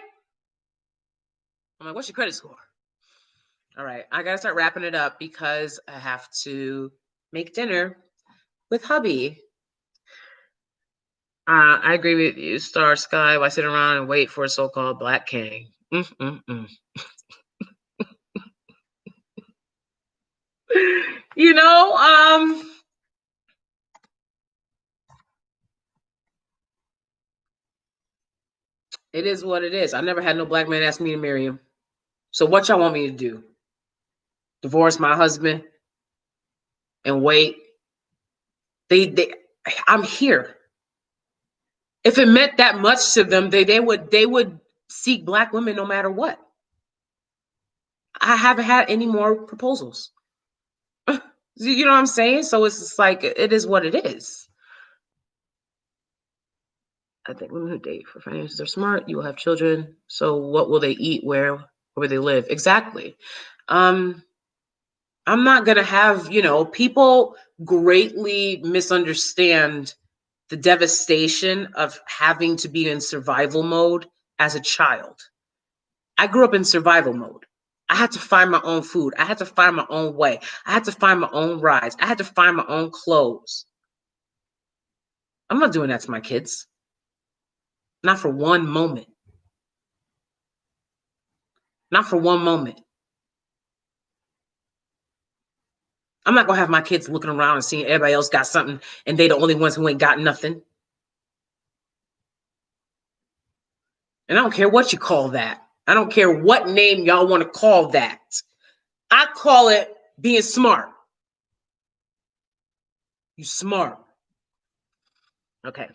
I'm like, what's your credit score? All right, I gotta start wrapping it up because I have to make dinner with hubby. I agree with you, Star Sky. Why sit around and wait for a so-called Black king? It is what it is. I never had no Black man ask me to marry him. So what y'all want me to do? Divorce my husband and wait? I'm here. If it meant that much to them, they would seek Black women no matter what. I haven't had any more proposals. You know what I'm saying? So it's just like, it is what it is. I think women who date for finances are smart. You will have children. So what will they eat? Where will they live? Exactly. I'm not going to have, people greatly misunderstand the devastation of having to be in survival mode as a child. I grew up in survival mode. I had to find my own food. I had to find my own way. I had to find my own rides. I had to find my own clothes. I'm not doing that to my kids. Not for one moment. Not for one moment. I'm not going to have my kids looking around and seeing everybody else got something and they the only ones who ain't got nothing. And I don't care what you call that. I don't care what name y'all want to call that. I call it being smart. You smart. Okay.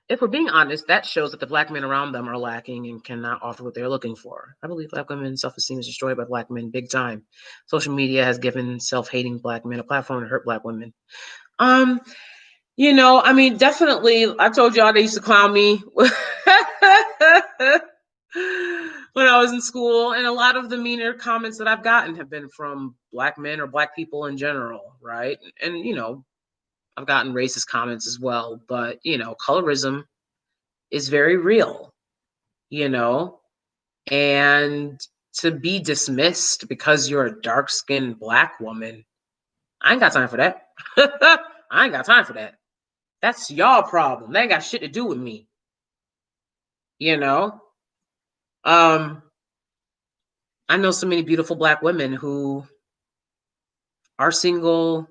If we're being honest, that shows that the Black men around them are lacking and cannot offer what they're looking for. I believe Black women's self-esteem is destroyed by Black men big time. Social media has given self-hating Black men a platform to hurt Black women. Definitely, I told y'all they used to clown me when I was in school, and a lot of the meaner comments that I've gotten have been from Black men or Black people in general, right? And, I've gotten racist comments as well, but, colorism is very real, and to be dismissed because you're a dark-skinned Black woman, I ain't got time for that. I ain't got time for that. That's y'all problem. That ain't got shit to do with me. I know so many beautiful Black women who are single,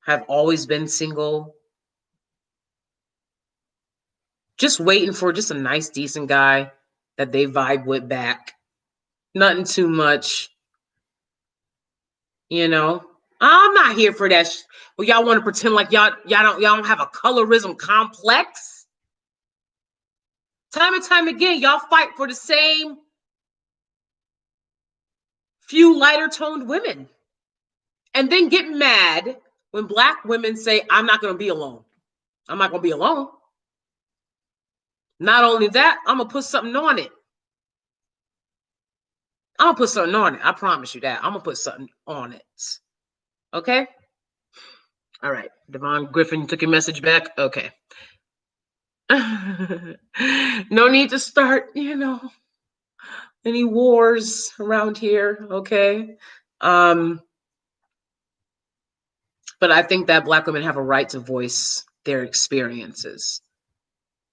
have always been single, just waiting for just a nice, decent guy that they vibe with back. Nothing too much. I'm not here for that. Well, y'all want to pretend like y'all don't have a colorism complex. Time and time again, y'all fight for the same few lighter toned women. And then get mad when Black women say, I'm not going to be alone. I'm not going to be alone. Not only that, I'm going to put something on it. I'm gonna put something on it. I promise you that. I'm gonna put something on it. Okay? All right. Devon Griffin took your message back. Okay. No need to start, any wars around here. Okay. But I think that Black women have a right to voice their experiences.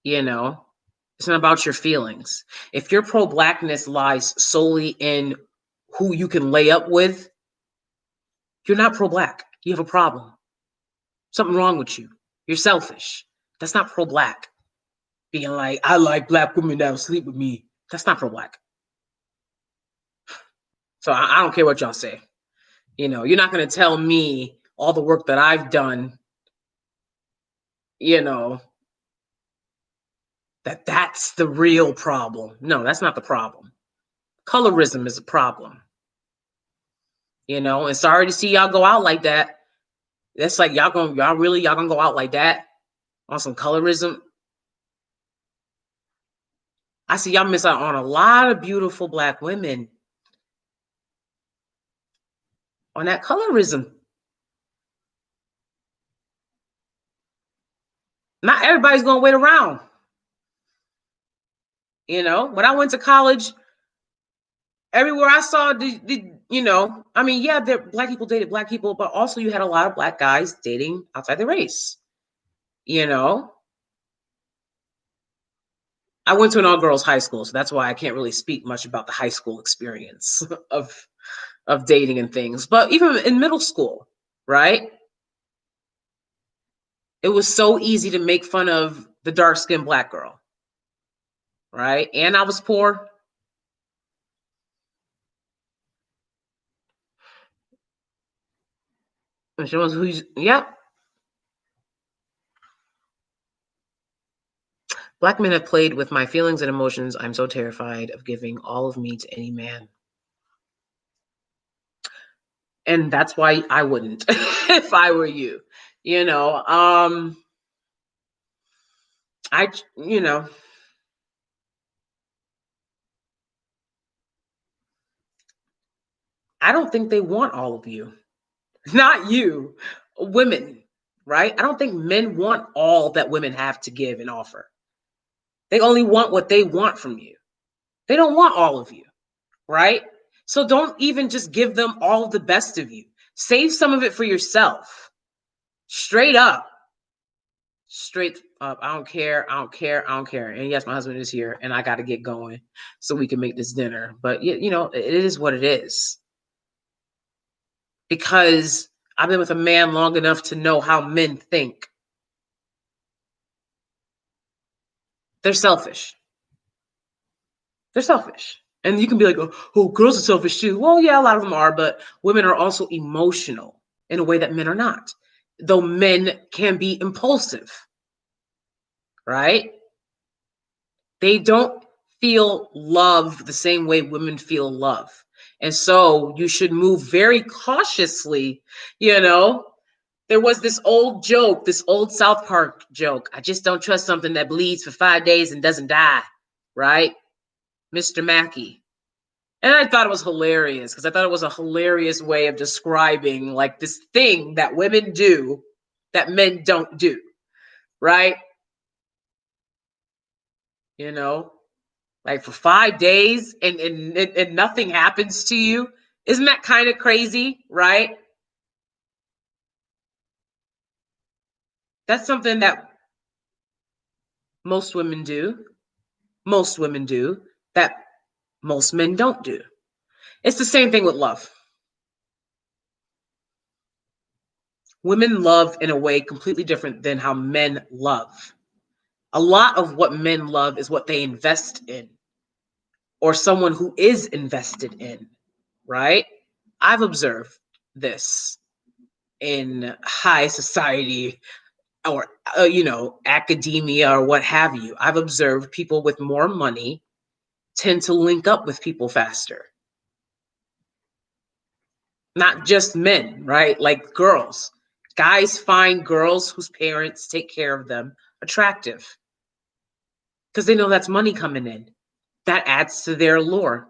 It's not about your feelings. If your pro-Blackness lies solely in who you can lay up with, you're not pro-Black. You have a problem. Something wrong with you. You're selfish. That's not pro-Black. Being like, I like Black women that'll sleep with me. That's not pro-Black. So I don't care what y'all say. You're not going to tell me all the work that I've done, that's the real problem. No, that's not the problem. Colorism is a problem. And sorry to see y'all go out like that. That's like y'all gonna go out like that on some colorism. I see y'all miss out on a lot of beautiful Black women on that colorism. Not everybody's gonna wait around. When I went to college, everywhere I saw Black people dated Black people, but also you had a lot of Black guys dating outside the race. I went to an all-girls high school, so that's why I can't really speak much about the high school experience of dating and things. But even in middle school, right? It was so easy to make fun of the dark-skinned Black girl, right? And I was poor. And she was Black men have played with my feelings and emotions. I'm so terrified of giving all of me to any man. And that's why I wouldn't if I were you. I don't think they want all of you. Not you, women, right? I don't think men want all that women have to give and offer. They only want what they want from you. They don't want all of you, right? So don't even just give them all of the best of you. Save some of it for yourself. Straight up. Straight up. I don't care. I don't care. I don't care. And yes, my husband is here and I got to get going so we can make this dinner. But, it is what it is. Because I've been with a man long enough to know how men think. They're selfish. They're selfish. And you can be like, oh, girls are selfish too. Well, yeah, a lot of them are, but women are also emotional in a way that men are not. Though men can be impulsive, right? They don't feel love the same way women feel love. And so you should move very cautiously, There was this old joke, this old South Park joke. I just don't trust something that bleeds for 5 days and doesn't die, right? Mr. Mackey. And I thought it was hilarious because I thought it was a hilarious way of describing like this thing that women do that men don't do, right? Like for 5 days and nothing happens to you. Isn't that kind of crazy, right? That's something that most women do. Most women do that most men don't do. It's the same thing with love. Women love in a way completely different than how men love. A lot of what men love is what they invest in or someone who is invested in, right? I've observed this in high society or, academia or what have you. I've observed people with more money tend to link up with people faster. Not just men, right? Like girls. Guys find girls whose parents take care of them attractive because they know that's money coming in. That adds to their allure.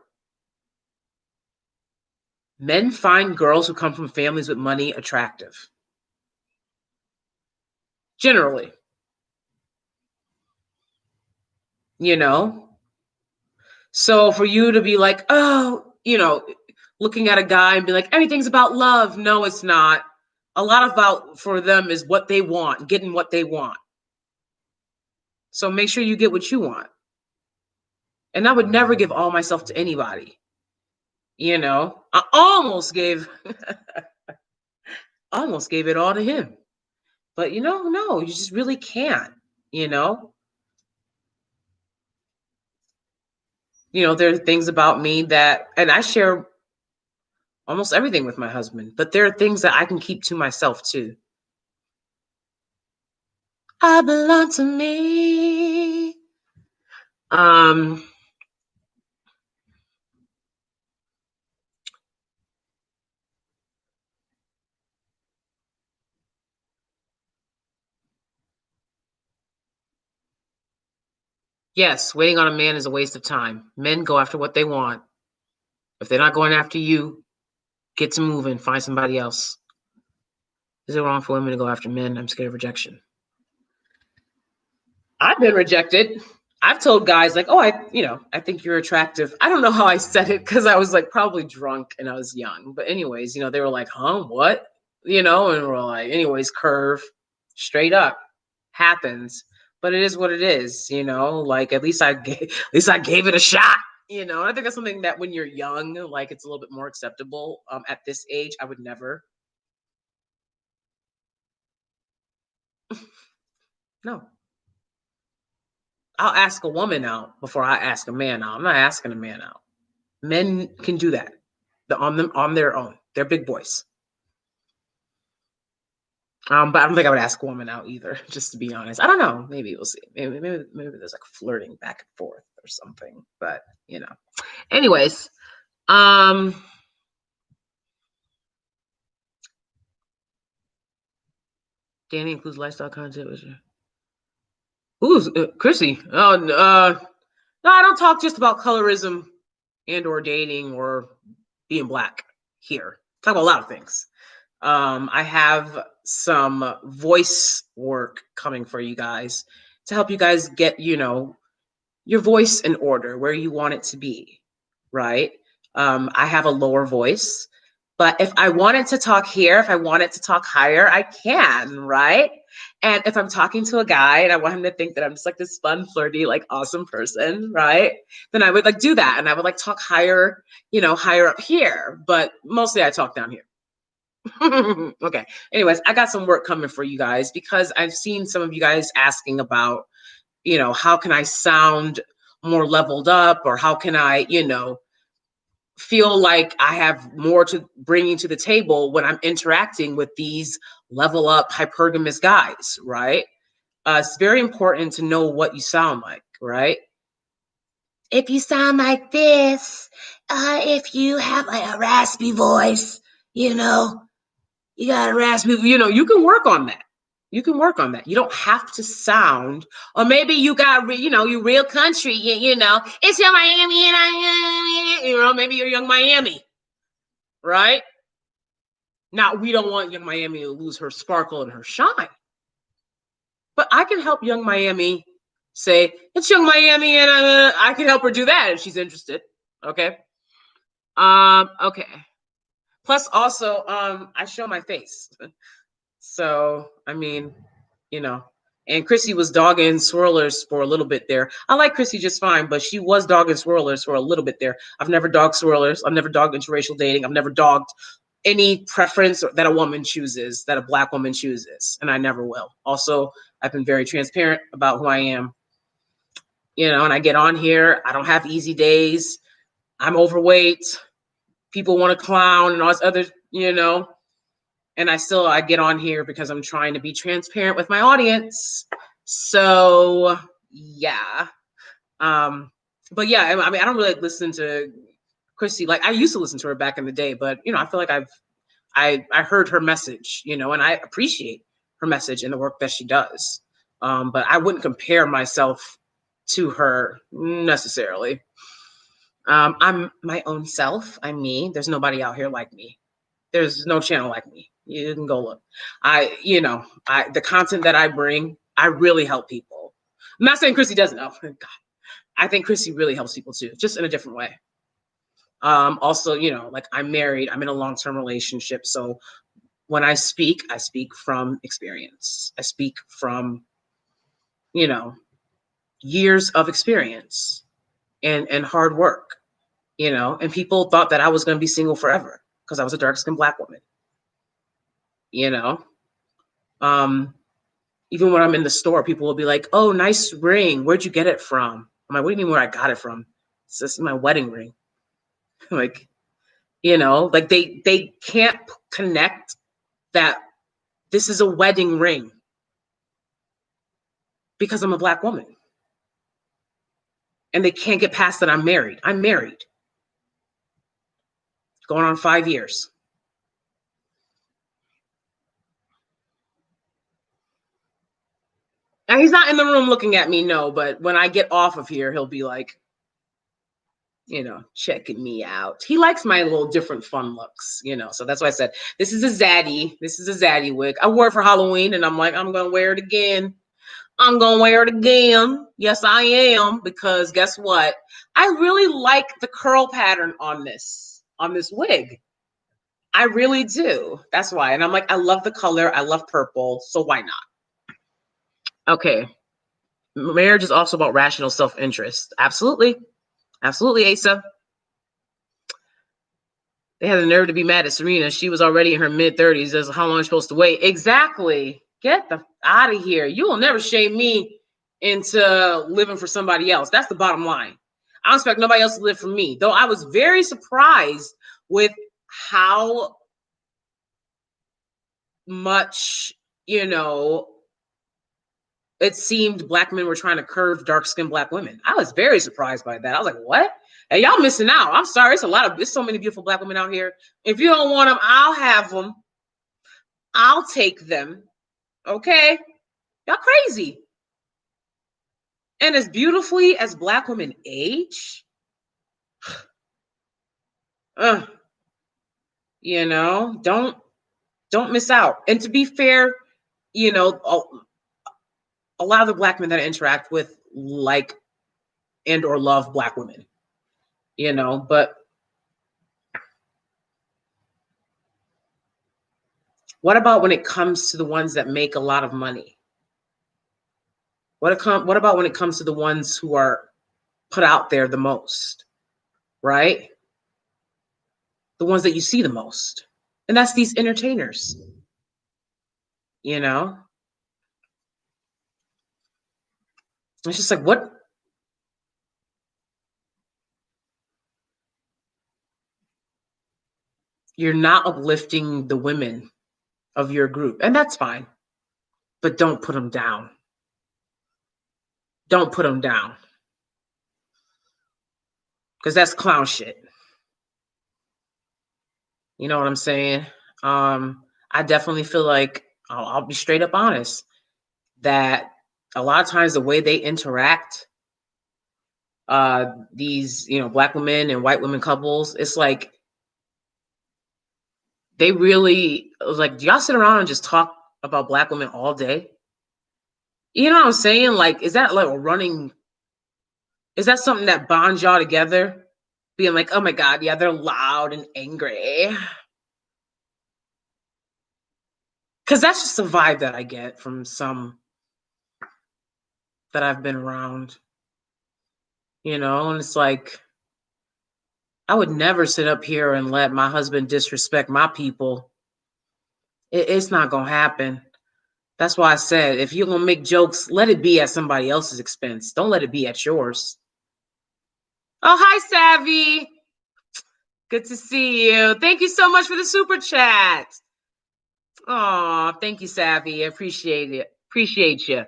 Men find girls who come from families with money attractive. Generally, you know? So for you to be like, oh, looking at a guy and be like, everything's about love. No, it's not. A lot about for them is what they want, getting what they want. So make sure you get what you want. And I would never give all myself to anybody. I almost gave it all to him. But no, you just really can't, you know. There are things about me that, and I share almost everything with my husband, but there are things that I can keep to myself too. I belong to me. Yes, waiting on a man is a waste of time. Men go after what they want. If they're not going after you, get to moving, find somebody else. Is it wrong for women to go after men? I'm scared of rejection. I've been rejected. I've told guys like, oh, I think you're attractive. I don't know how I said it because I was like probably drunk and I was young. But anyways, they were like, huh, what? And we're like, anyways, curve, straight up, happens. But it is what it is, like at least I gave it a shot. And I think that's something that when you're young, like it's a little bit more acceptable. At this age, I would never. No. I'll ask a woman out before I ask a man out. I'm not asking a man out. Men can do that. On their own. They're big boys. But I don't think I would ask a woman out either, just to be honest. I don't know. Maybe we'll see. Maybe there's like flirting back and forth or something. But Anyways, Danie includes lifestyle content. Who's Chrissy? Oh, no, I don't talk just about colorism and or dating or being Black here. Talk about a lot of things. I have some voice work coming for you guys to help you guys get, your voice in order where you want it to be, right? I have a lower voice, but if I wanted to talk here, if I wanted to talk higher, I can, right? And if I'm talking to a guy and I want him to think that I'm just like this fun, flirty, like awesome person, right? Then I would like do that. And I would like talk higher, higher up here, but mostly I talk down here. Okay. Anyways, I got some work coming for you guys because I've seen some of you guys asking about, how can I sound more leveled up or how can I, feel like I have more to bringing to the table when I'm interacting with these level up hypergamous guys, right? It's very important to know what you sound like, right? If you sound like this, if you have like a raspy voice, you got a raspy, you can work on that. You can work on that. You don't have to sound, or maybe you got, you real country, it's Young Miami, and maybe you're Young Miami, right? Now, we don't want Young Miami to lose her sparkle and her shine, but I can help Young Miami say, it's Young Miami, and I can help her do that if she's interested, okay? Okay. Plus, also, I show my face. So, I mean, and Chrissy was dogging swirlers for a little bit there. I like Chrissy just fine, but she was dogging swirlers for a little bit there. I've never dogged swirlers. I've never dogged interracial dating. I've never dogged any preference that a woman chooses, that a Black woman chooses, and I never will. Also, I've been very transparent about who I am, and I get on here. I don't have easy days. I'm overweight. People want to clown and all this other, and I get on here because I'm trying to be transparent with my audience. So yeah. But yeah, I mean, I don't really listen to Chrissy. Like I used to listen to her back in the day, but I feel like I heard her message, and I appreciate her message and the work that she does. But I wouldn't compare myself to her necessarily. I'm my own self. I'm me. There's nobody out here like me. There's no channel like me. You can go look. The content that I bring, I really help people. I'm not saying Chrissy doesn't help. God, I think Chrissy really helps people too, just in a different way. Also, like I'm married, I'm in a long-term relationship. So when I speak from experience. I speak from, you know, years of experience and hard work, and people thought that I was going to be single forever because I was a dark-skinned Black woman, you know. Um, Even when I'm in the store, people will be like, "Oh, nice ring. Where'd you get it from?" I'm like, "What do you mean where I got it from? It's just my wedding ring." Like, like they can't connect that this is a wedding ring because I'm a Black woman. And they can't get past that I'm married. I'm married. Going on 5 years. And he's not in the room looking at me, no, but when I get off of here, he'll be like, checking me out. He likes my little different fun looks, So that's why I said, this is a zaddy. This is a zaddy wig. I wore it for Halloween and I'm like, I'm going to wear it again. I'm going to wear it again. Yes, I am. Because guess what? I really like the curl pattern on this wig. I really do. That's why. And I'm like, I love the color. I love purple. So why not? Okay. Marriage is also about rational self-interest. Absolutely. Absolutely, Asa. They had the nerve to be mad at Serena. She was already in her mid-30s. That's how long you're supposed to wait. Exactly. Get the out of here. You will never shame me into living for somebody else. That's the bottom line. I don't expect nobody else to live for me. Though I was very surprised with how much, it seemed Black men were trying to curve dark-skinned Black women. I was very surprised by that. I was like, what? Hey, y'all missing out. I'm sorry. There's so many beautiful Black women out here. If you don't want them, I'll have them. I'll take them. Okay? Y'all crazy. And as beautifully as Black women age, don't miss out. And to be fair, a lot of the Black men that I interact with like and or love Black women, but what about when it comes to the ones that make a lot of money? What about when it comes to the ones who are put out there the most, right? The ones that you see the most. And that's these entertainers, It's just like, what? You're not uplifting the women of your group. And that's fine. But don't put them down. Don't put them down. Because that's clown shit. You know what I'm saying? I definitely feel like, I'll be straight up honest, that a lot of times the way they interact, these, Black women and white women couples, it's like, they really, like, do y'all sit around and just talk about Black women all day? You know what I'm saying? Like, is that like is that something that bonds y'all together? Being like, oh my God, yeah, they're loud and angry. Because that's just the vibe that I get from some that I've been around, and it's like, I would never sit up here and let my husband disrespect my people. It's not going to happen. That's why I said, if you're going to make jokes, let it be at somebody else's expense. Don't let it be at yours. Oh, hi, Savvy. Good to see you. Thank you so much for the super chat. Oh, thank you, Savvy. I appreciate it. Appreciate you.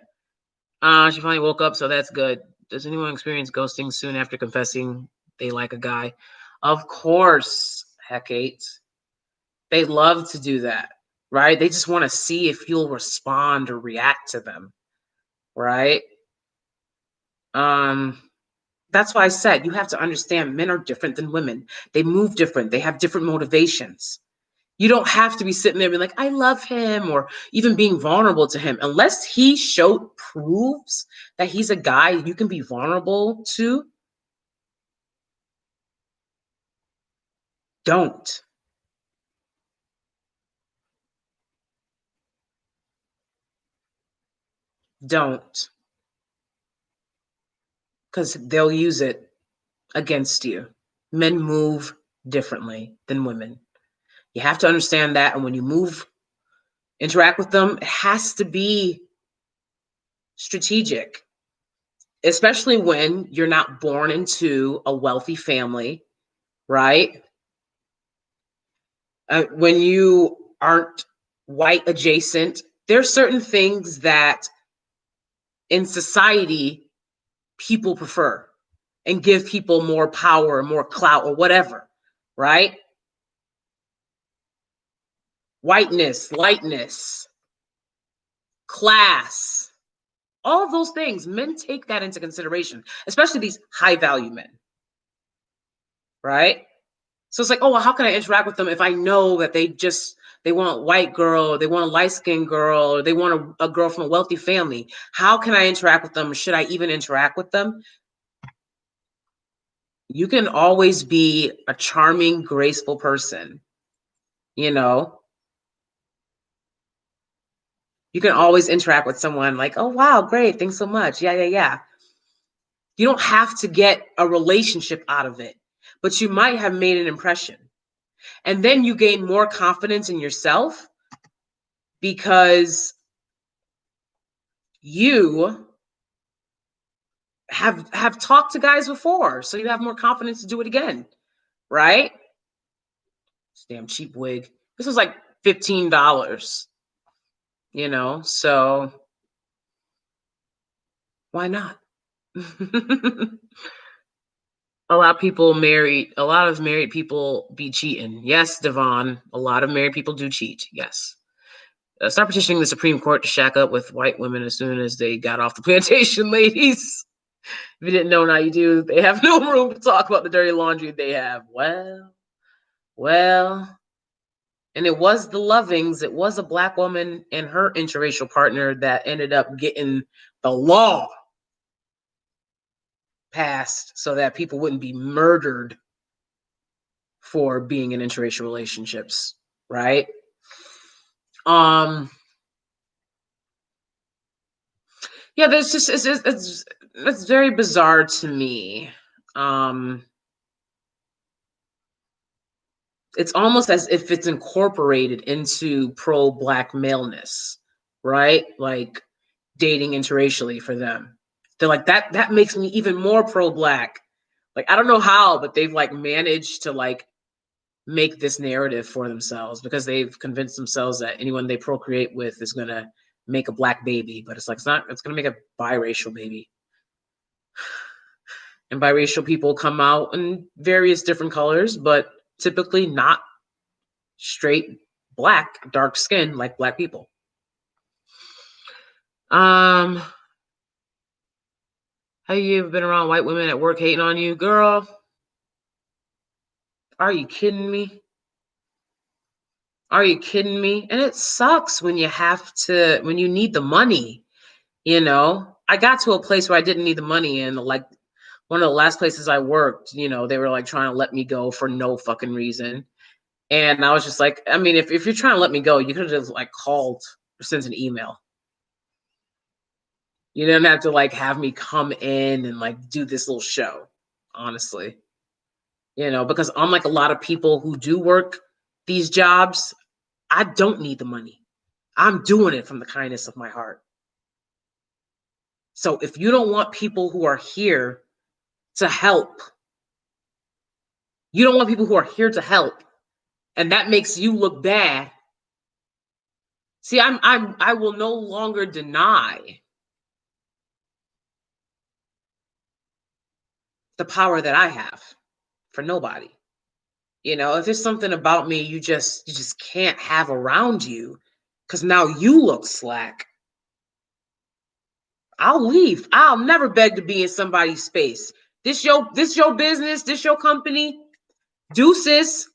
She finally woke up, so that's good. Does anyone experience ghosting soon after confessing they like a guy? Of course, Heck8. They love to do that, right? They just want to see if you'll respond or react to them, right? That's why I said you have to understand men are different than women. They move different. They have different motivations. You don't have to be sitting there being like, I love him, or even being vulnerable to him. Unless he proves that he's a guy you can be vulnerable to, don't. Don't. Because they'll use it against you. Men move differently than women. You have to understand that. And when you interact with them, it has to be strategic, especially when you're not born into a wealthy family, right? When you aren't white adjacent, there's certain things that in society people prefer and give people more power, more clout, or whatever, right? Whiteness, lightness, class, all of those things, men take that into consideration, especially these high value men, right? So it's like, oh, well, how can I interact with them if I know that they want a white girl, they want a light skinned girl, or they want a girl from a wealthy family? How can I interact with them? Should I even interact with them? You can always be a charming, graceful person, you know? You can always interact with someone like, oh, wow, great, thanks so much. Yeah, yeah, yeah. You don't have to get a relationship out of it, but you might have made an impression. And then you gain more confidence in yourself because you have talked to guys before, so you have more confidence to do it again, right? This damn cheap wig. This was like $15, so why not? A lot of married people be cheating. Yes, Devon, a lot of married people do cheat. Yes. Start petitioning the Supreme Court to shack up with white women as soon as they got off the plantation, ladies. If you didn't know, now you do. They have no room to talk about the dirty laundry they have. Well. And it was the Lovings. It was a Black woman and her interracial partner that ended up getting the law passed so that people wouldn't be murdered for being in interracial relationships, right? Yeah, there's just it's very bizarre to me. It's almost as if it's incorporated into pro-Black maleness, right? Like dating interracially for them. They're like, that makes me even more pro-Black. Like, I don't know how, but they've like managed to like make this narrative for themselves because they've convinced themselves that anyone they procreate with is gonna make a Black baby, but it's like it's gonna make a biracial baby. And biracial people come out in various different colors, but typically not straight Black, dark skin like Black people. Have you ever been around white women at work hating on you? Girl, are you kidding me? Are you kidding me? And it sucks when when you need the money, I got to a place where I didn't need the money, and like one of the last places I worked, they were like trying to let me go for no fucking reason. And I was just like, I mean, if you're trying to let me go, you could have just like called or sent an email. You didn't have to like have me come in and like do this little show, honestly. Because unlike a lot of people who do work these jobs, I don't need the money. I'm doing it from the kindness of my heart. So if you don't want people who are here to help, you don't want people who are here to help, and that makes you look bad. See, I will no longer deny the power that I have for nobody. If there's something about me you just can't have around you because now you look slack, I'll leave. I'll never beg to be in somebody's space. This your business, this your company. Deuces.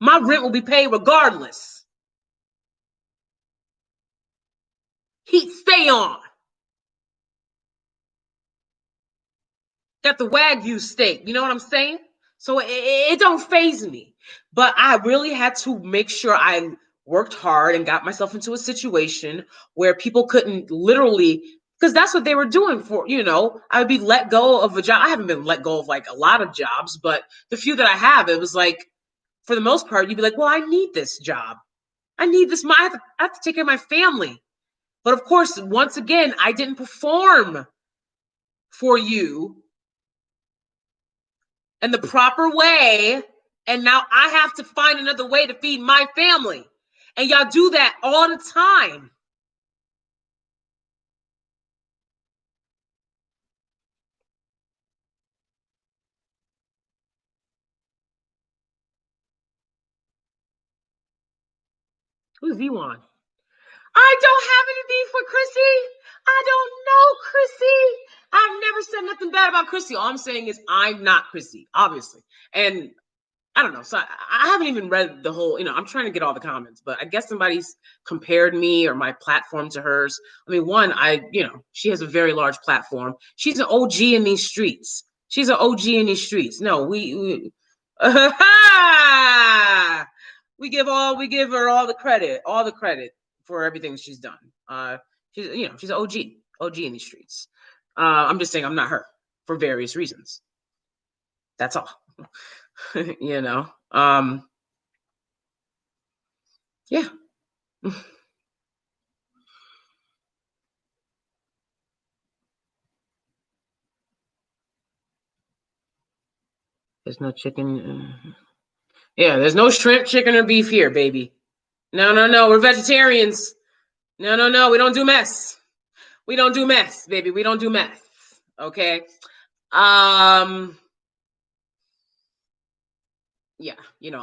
My rent will be paid regardless. Heat stay on. Got the Wagyu steak. You know what I'm saying? So it don't faze me. But I really had to make sure I worked hard and got myself into a situation where people couldn't literally, because that's what they were doing for, I would be let go of a job. I haven't been let go of like a lot of jobs, but the few that I have, it was like, for the most part, you'd be like, well, I need this job. I need this. I have to take care of my family. But of course, once again, I didn't perform for you in the proper way. And now I have to find another way to feed my family. And y'all do that all the time. Who's V1? I don't have any beef with Chrissy. I don't know Chrissy. I've never said nothing bad about Chrissy. All I'm saying is I'm not Chrissy, obviously. And I don't know. So I haven't even read the whole, I'm trying to get all the comments, but I guess somebody's compared me or my platform to hers. I mean, she has a very large platform. She's an OG in these streets. She's an OG in these streets. No, we we give her all the credit for everything she's done. She's an OG in these streets. I'm just saying I'm not her for various reasons. That's all. Yeah. There's no chicken. Yeah, there's no shrimp, chicken, or beef here, baby. No. We're vegetarians. No. We don't do mess. We don't do mess, baby. We don't do mess. Okay. Yeah,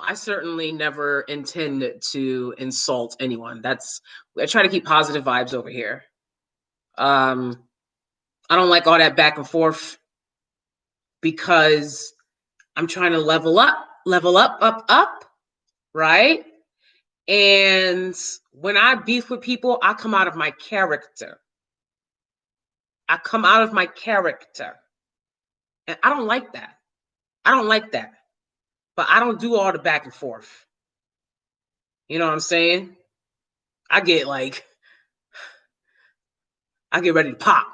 I certainly never intend to insult anyone. I try to keep positive vibes over here. I don't like all that back and forth because I'm trying to level up, right? And when I beef with people, I come out of my character. And I don't like that. But I don't do all the back and forth. You know what I'm saying? I get ready to pop,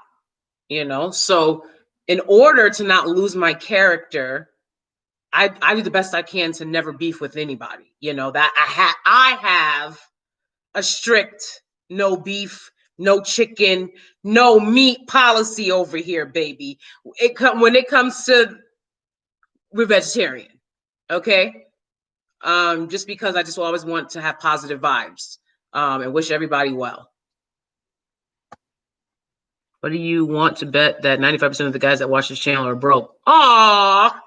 So in order to not lose my character, I do the best I can to never beef with anybody. That I have a strict no beef, no chicken, no meat policy over here, baby. When it comes to, we're vegetarian, okay? Just because I just always want to have positive vibes and wish everybody well. What do you want to bet that 95% of the guys that watch this channel are broke? Aw,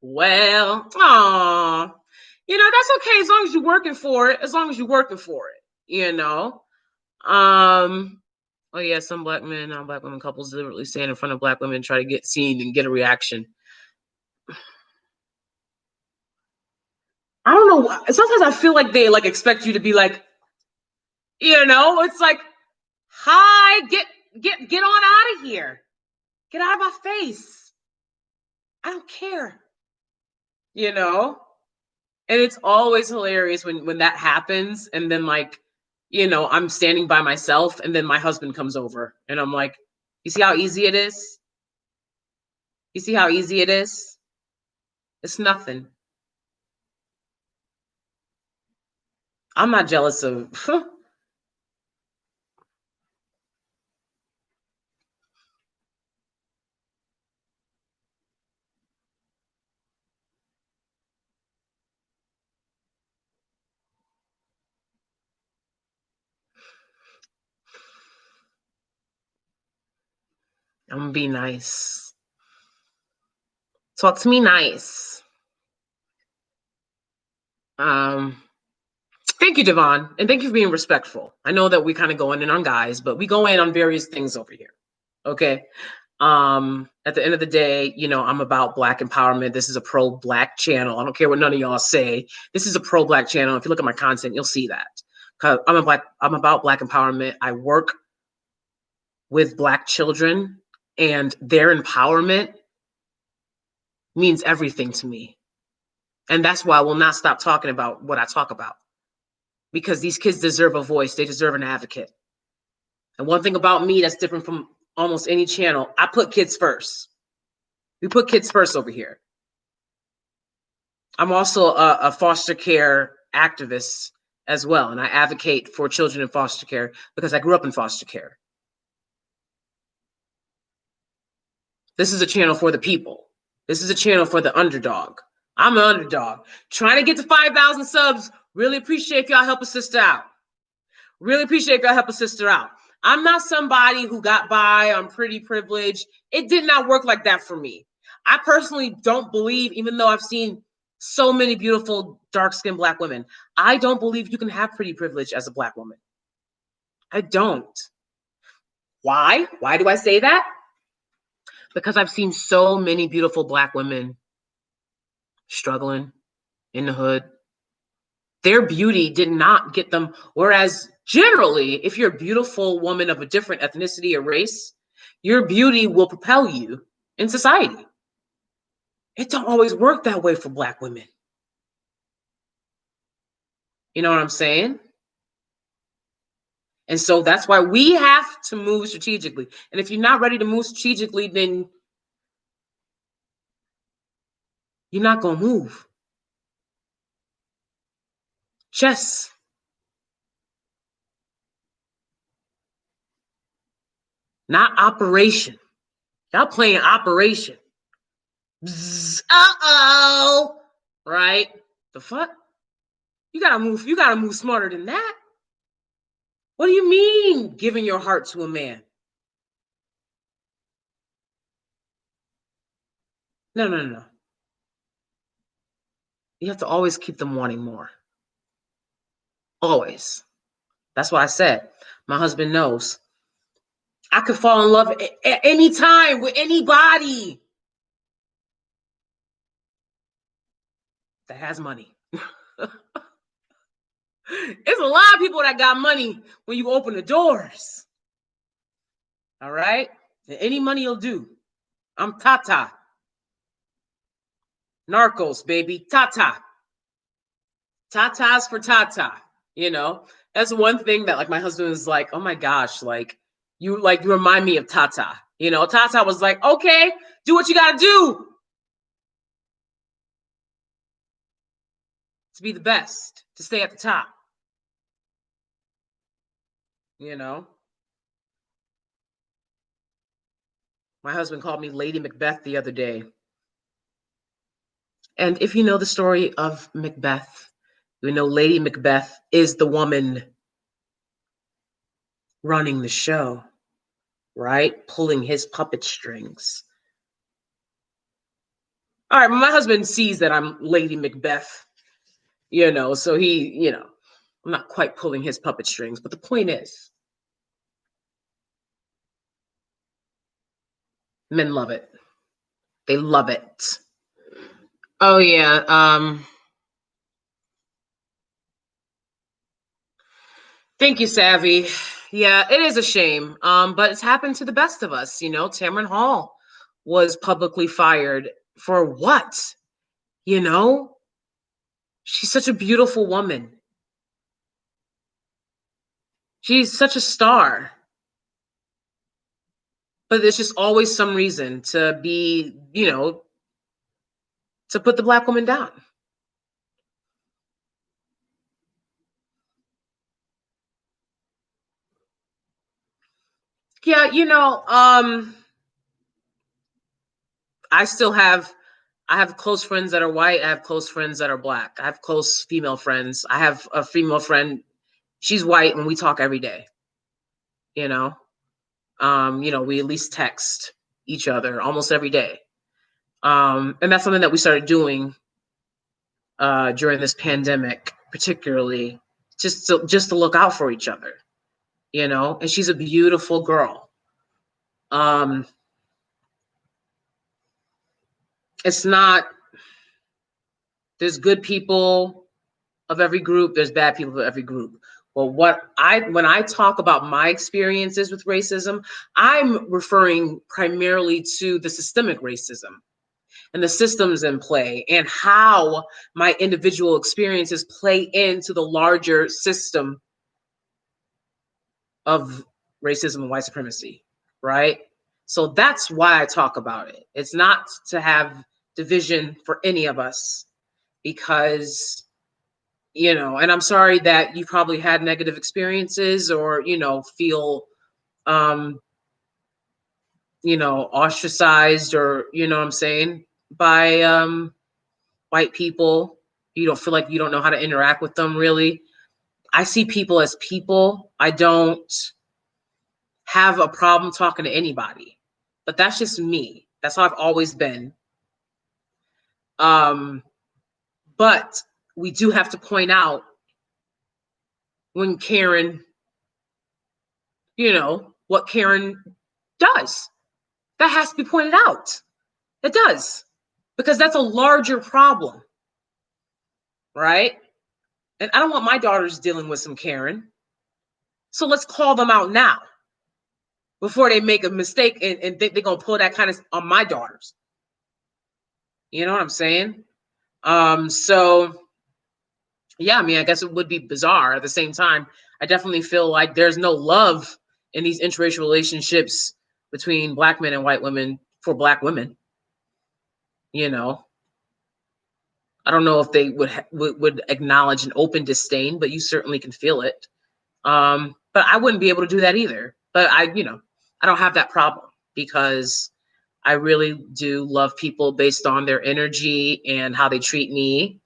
well, that's okay as long as you're working for it. Oh yeah, some black men, black women couples deliberately stand in front of black women and try to get seen and get a reaction. I don't know. Sometimes I feel like they expect you to be like, it's like, hi, get on out of here. Get out of my face. I don't care. And it's always hilarious when that happens. And then I'm standing by myself and then my husband comes over and I'm like, you see how easy it is? It's nothing. I'm not jealous of. I'm gonna be nice. Talk to me nice. Thank you, Devon, and thank you for being respectful. I know that we kind of go in on guys, but we go in on various things over here. Okay. At the end of the day, you know, I'm about Black empowerment. This is a pro-Black channel. I don't care what none of y'all say. This is a pro-Black channel. If you look at my content, you'll see that. 'Cause I'm about Black empowerment. I work with Black children, and their empowerment means everything to me. And that's why I will not stop talking about what I talk about, because these kids deserve a voice. They deserve an advocate. And one thing about me that's different from almost any channel, I put kids first. We put kids first over here. I'm also a foster care activist as well, and I advocate for children in foster care because I grew up in foster care. This is a channel for the people. This is a channel for the underdog. I'm an underdog. Trying to get to 5,000 subs. Really appreciate if y'all help a sister out. Really appreciate if y'all help a sister out. I'm not somebody who got by on pretty privilege. It did not work like that for me. I personally don't believe, even though I've seen so many beautiful dark-skinned Black women, I don't believe you can have pretty privilege as a Black woman. I don't. Why? Why do I say that? Because I've seen so many beautiful Black women struggling in the hood. Their beauty did not get them, whereas generally, if you're a beautiful woman of a different ethnicity or race, your beauty will propel you in society. It don't always work that way for Black women. You know what I'm saying? And so that's why we have to move strategically. And if you're not ready to move strategically, then you're not going to move. Chess. Not operation. Y'all playing operation. Uh-oh. Right? The fuck? You gotta move smarter than that. What do you mean giving your heart to a man? No. You have to always keep them wanting more. Always. That's why I said, my husband knows. I could fall in love at any time with anybody that has money. It's a lot of people that got money when you open the doors. All right? And any money will do. I'm Tata. Narcos, baby. Tata. Tatas for Tata. You know? That's one thing that like my husband is like, oh my gosh, you remind me of Tata. You know, Tata was like, okay, do what you gotta do to be the best, to stay at the top. You know? My husband called me Lady Macbeth the other day. And if you know the story of Macbeth, you know Lady Macbeth is the woman running the show, right? Pulling his puppet strings. All right, my husband sees that I'm Lady Macbeth, you know, so he, you know, I'm not quite pulling his puppet strings, but the point is, men love it. They love it. Oh yeah. Thank you, Savvy. Yeah, it is a shame. But it's happened to the best of us. You know, Tamron Hall was publicly fired for what? You know, she's such a beautiful woman. She's such a star. But there's just always some reason to be, you know, to put the Black woman down. Yeah, you know, I have close friends that are white. I have close friends that are Black. I have close female friends. I have a female friend. She's white and we talk every day. You know, we at least text each other almost every day. And that's something that we started doing during this pandemic, particularly just to look out for each other, you know. And she's a beautiful girl. it's not, there's good people of every group, there's bad people of every group. Well, when I talk about my experiences with racism, I'm referring primarily to the systemic racism and the systems in play and how my individual experiences play into the larger system of racism and white supremacy, right? So that's why I talk about it. It's not to have division for any of us because, and I'm sorry that you probably had negative experiences or, feel, ostracized or, what I'm saying, by white people. You don't feel like you don't know how to interact with them really. I see people as people. I don't have a problem talking to anybody, but that's just me. That's how I've always been. But we do have to point out when Karen, what Karen does. That has to be pointed out. It does. Because that's a larger problem. Right? And I don't want my daughters dealing with some Karen. So let's call them out now before they make a mistake and think they're going to pull that kind of on my daughters. You know what I'm saying? So yeah, I mean, I guess it would be bizarre. At the same time, I definitely feel like there's no love in these interracial relationships between Black men and white women for Black women. I don't know if they would acknowledge an open disdain, but you certainly can feel it. But I wouldn't be able to do that either. But I don't have that problem because I really do love people based on their energy and how they treat me.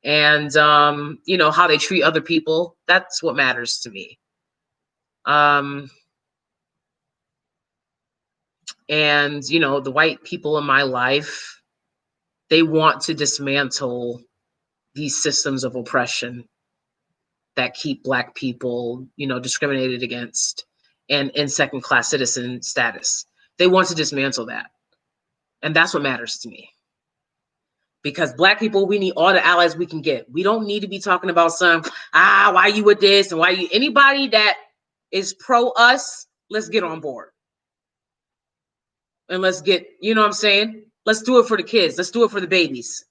And, how they treat other people. That's what matters to me. And, the white people in my life, they want to dismantle these systems of oppression that keep Black people, discriminated against and in second-class citizen status. They want to dismantle that. And that's what matters to me. Because Black people, we need all the allies we can get. We don't need to be talking about why you with this and anybody that is pro us, let's get on board. And let's get, you know what I'm saying? Let's do it for the kids. Let's do it for the babies.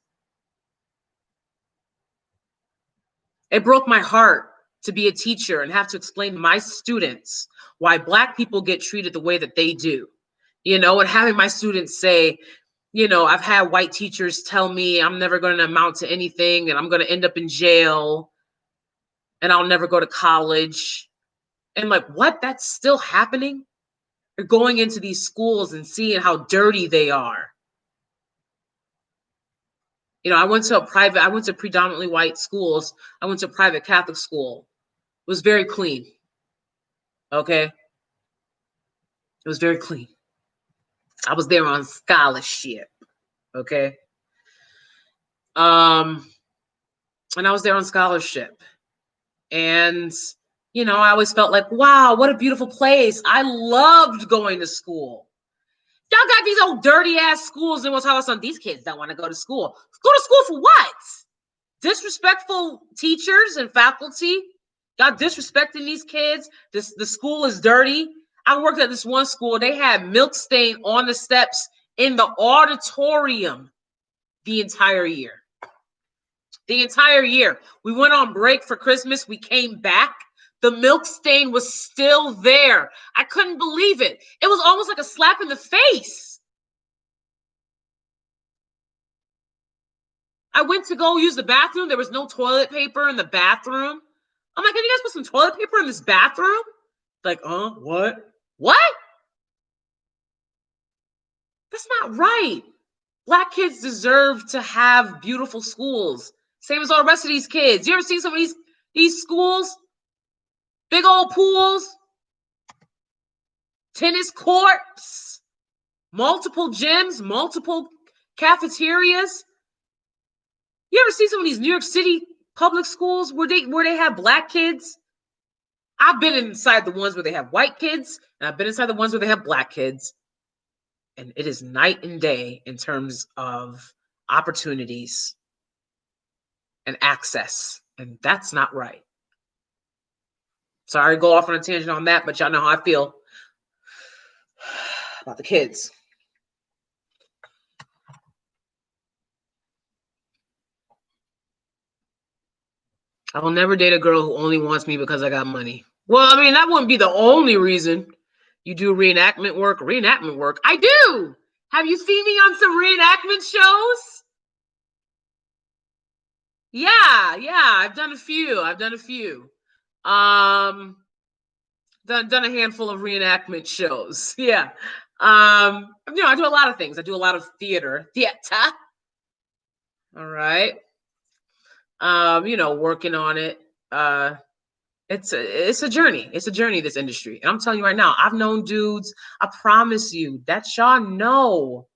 It broke my heart to be a teacher and have to explain to my students why Black people get treated the way that they do. And having my students say, I've had white teachers tell me I'm never going to amount to anything and I'm going to end up in jail and I'll never go to college. And like, what? That's still happening? You're going into these schools and seeing how dirty they are. I went to predominantly white schools. I went to a private Catholic school. It was very clean. Okay? It was very clean. I was there on scholarship. Okay? And I was there on scholarship. And, I always felt like, wow, what a beautiful place. I loved going to school. Y'all got these old dirty ass schools and what's how some these kids don't want to go to school. Go to school for what? Disrespectful teachers and faculty. Y'all disrespecting these kids. The school is dirty. I worked at this one school. They had milk stain on the steps in the auditorium the entire year. The entire year. We went on break for Christmas. We came back. The milk stain was still there. I couldn't believe it. It was almost like a slap in the face. I went to go use the bathroom. There was no toilet paper in the bathroom. I'm like, can you guys put some toilet paper in this bathroom? Like, what? What? That's not right. Black kids deserve to have beautiful schools. Same as all the rest of these kids. You ever seen some of these schools? Big old pools, tennis courts, multiple gyms, multiple cafeterias. You ever see some of these New York City public schools where they have Black kids? I've been inside the ones where they have white kids, and I've been inside the ones where they have Black kids. And it is night and day in terms of opportunities and access. And that's not right. Sorry to go off on a tangent on that, but y'all know how I feel about the kids. I will never date a girl who only wants me because I got money. Well, I mean, that wouldn't be the only reason. You do reenactment work? Reenactment work? I do! Have you seen me on some reenactment shows? Yeah, I've done a few. Done a handful of reenactment shows. Yeah. I do a lot of things. I do a lot of theater. All right. Working on it. It's a journey. It's a journey, this industry. And I'm telling you right now, I've known dudes, I promise you, that y'all know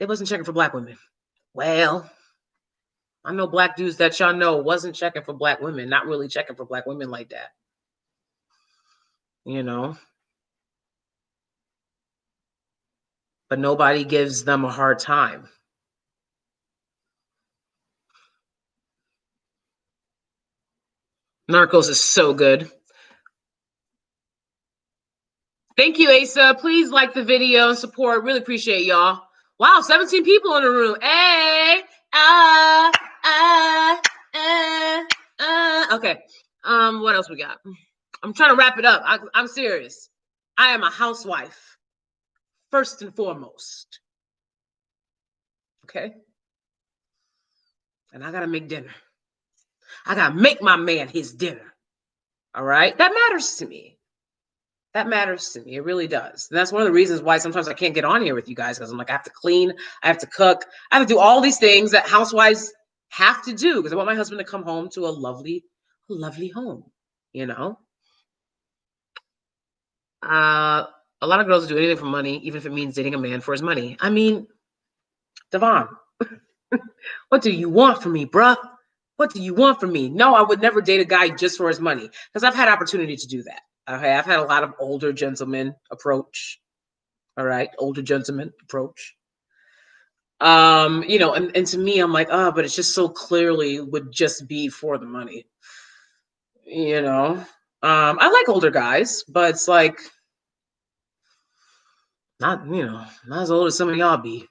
they wasn't checking for black women. Well, I know black dudes that y'all know wasn't checking for black women, not really checking for black women like that. But nobody gives them a hard time. Narcos is so good. Thank you, Asa. Please like the video and support. Really appreciate y'all. Wow, 17 people in the room. Hey, okay. What else we got? I'm trying to wrap it up. I'm serious. I am a housewife, first and foremost. Okay? And I gotta make dinner. I gotta make my man his dinner. All right? That matters to me. That matters to me. It really does. And that's one of the reasons why sometimes I can't get on here with you guys, because I'm like, I have to clean, I have to cook, I have to do all these things that housewives have to do, because I want my husband to come home to a lovely home, A lot of girls do anything for money, even if it means dating a man for his money. I mean, Devon, what do you want from me, bruh? What do you want from me? No, I would never date a guy just for his money, because I've had opportunity to do that. Okay, I've had a lot of older gentlemen approach. All right, older gentlemen approach. And to me, I'm like, but it's just so clearly would just be for the money. I like older guys, but it's like not as old as some of y'all be.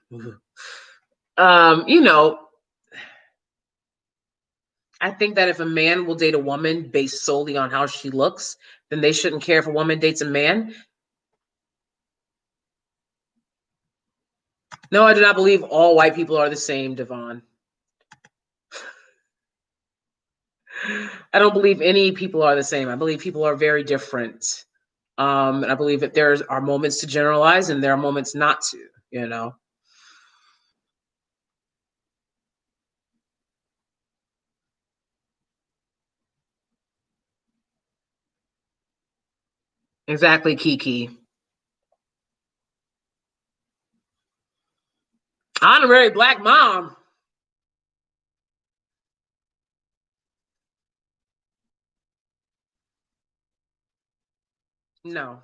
I think that if a man will date a woman based solely on how she looks, then they shouldn't care if a woman dates a man. No, I do not believe all white people are the same, Devon. I don't believe any people are the same. I believe people are very different. And I believe that there are moments to generalize and there are moments not to, Exactly, KeKe. Honorary black mom. No.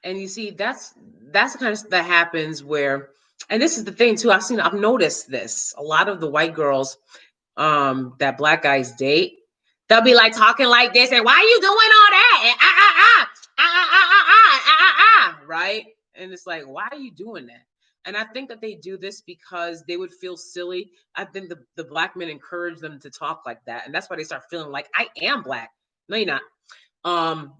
And you see, that's the kind of stuff that happens where, and this is the thing too, I've noticed this. A lot of the white girls that black guys date, they'll be like talking like this, and why are you doing all that? And, right? And it's like, why are you doing that? And I think that they do this because they would feel silly. I think the black men encourage them to talk like that. And that's why they start feeling like, I am black. No, you're not.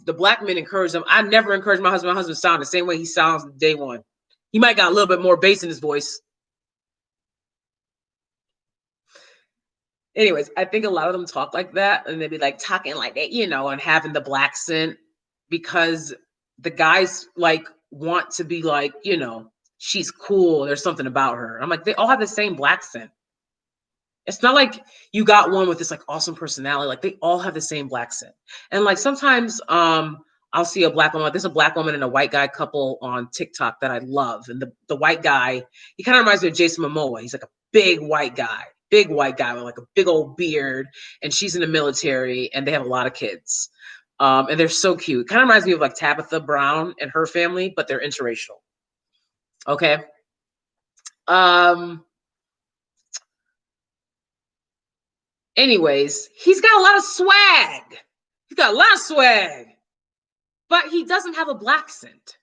The black men encourage them. I never encourage my husband. My husband sound the same way he sounds day one. He might got a little bit more bass in his voice. Anyways, I think a lot of them talk like that, and they'd be like talking like that, and having the black accent, because the guys like want to be like, she's cool. There's something about her. I'm like, they all have the same black accent. It's not like you got one with this like awesome personality. Like they all have the same black accent. And like sometimes I'll see a black woman. There's a black woman and a white guy couple on TikTok that I love. And the white guy, he kind of reminds me of Jason Momoa. He's like a big white guy with like a big old beard. And she's in the military and they have a lot of kids. And they're so cute. Kind of reminds me of like Tabitha Brown and her family, but they're interracial. Okay. Um, Anyways, he's got a lot of swag. He's got a lot of swag, but he doesn't have a black scent.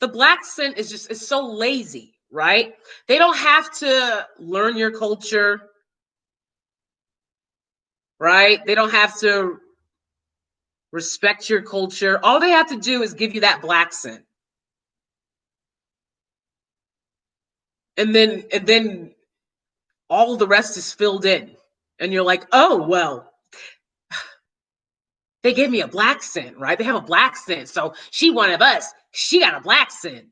The black scent is so lazy, right? They don't have to learn your culture, right? They don't have to respect your culture. All they have to do is give you that black scent. And then all the rest is filled in. And you're like, oh, well, they gave me a black scent, right? They have a black scent. So she one of us. She got a black scent.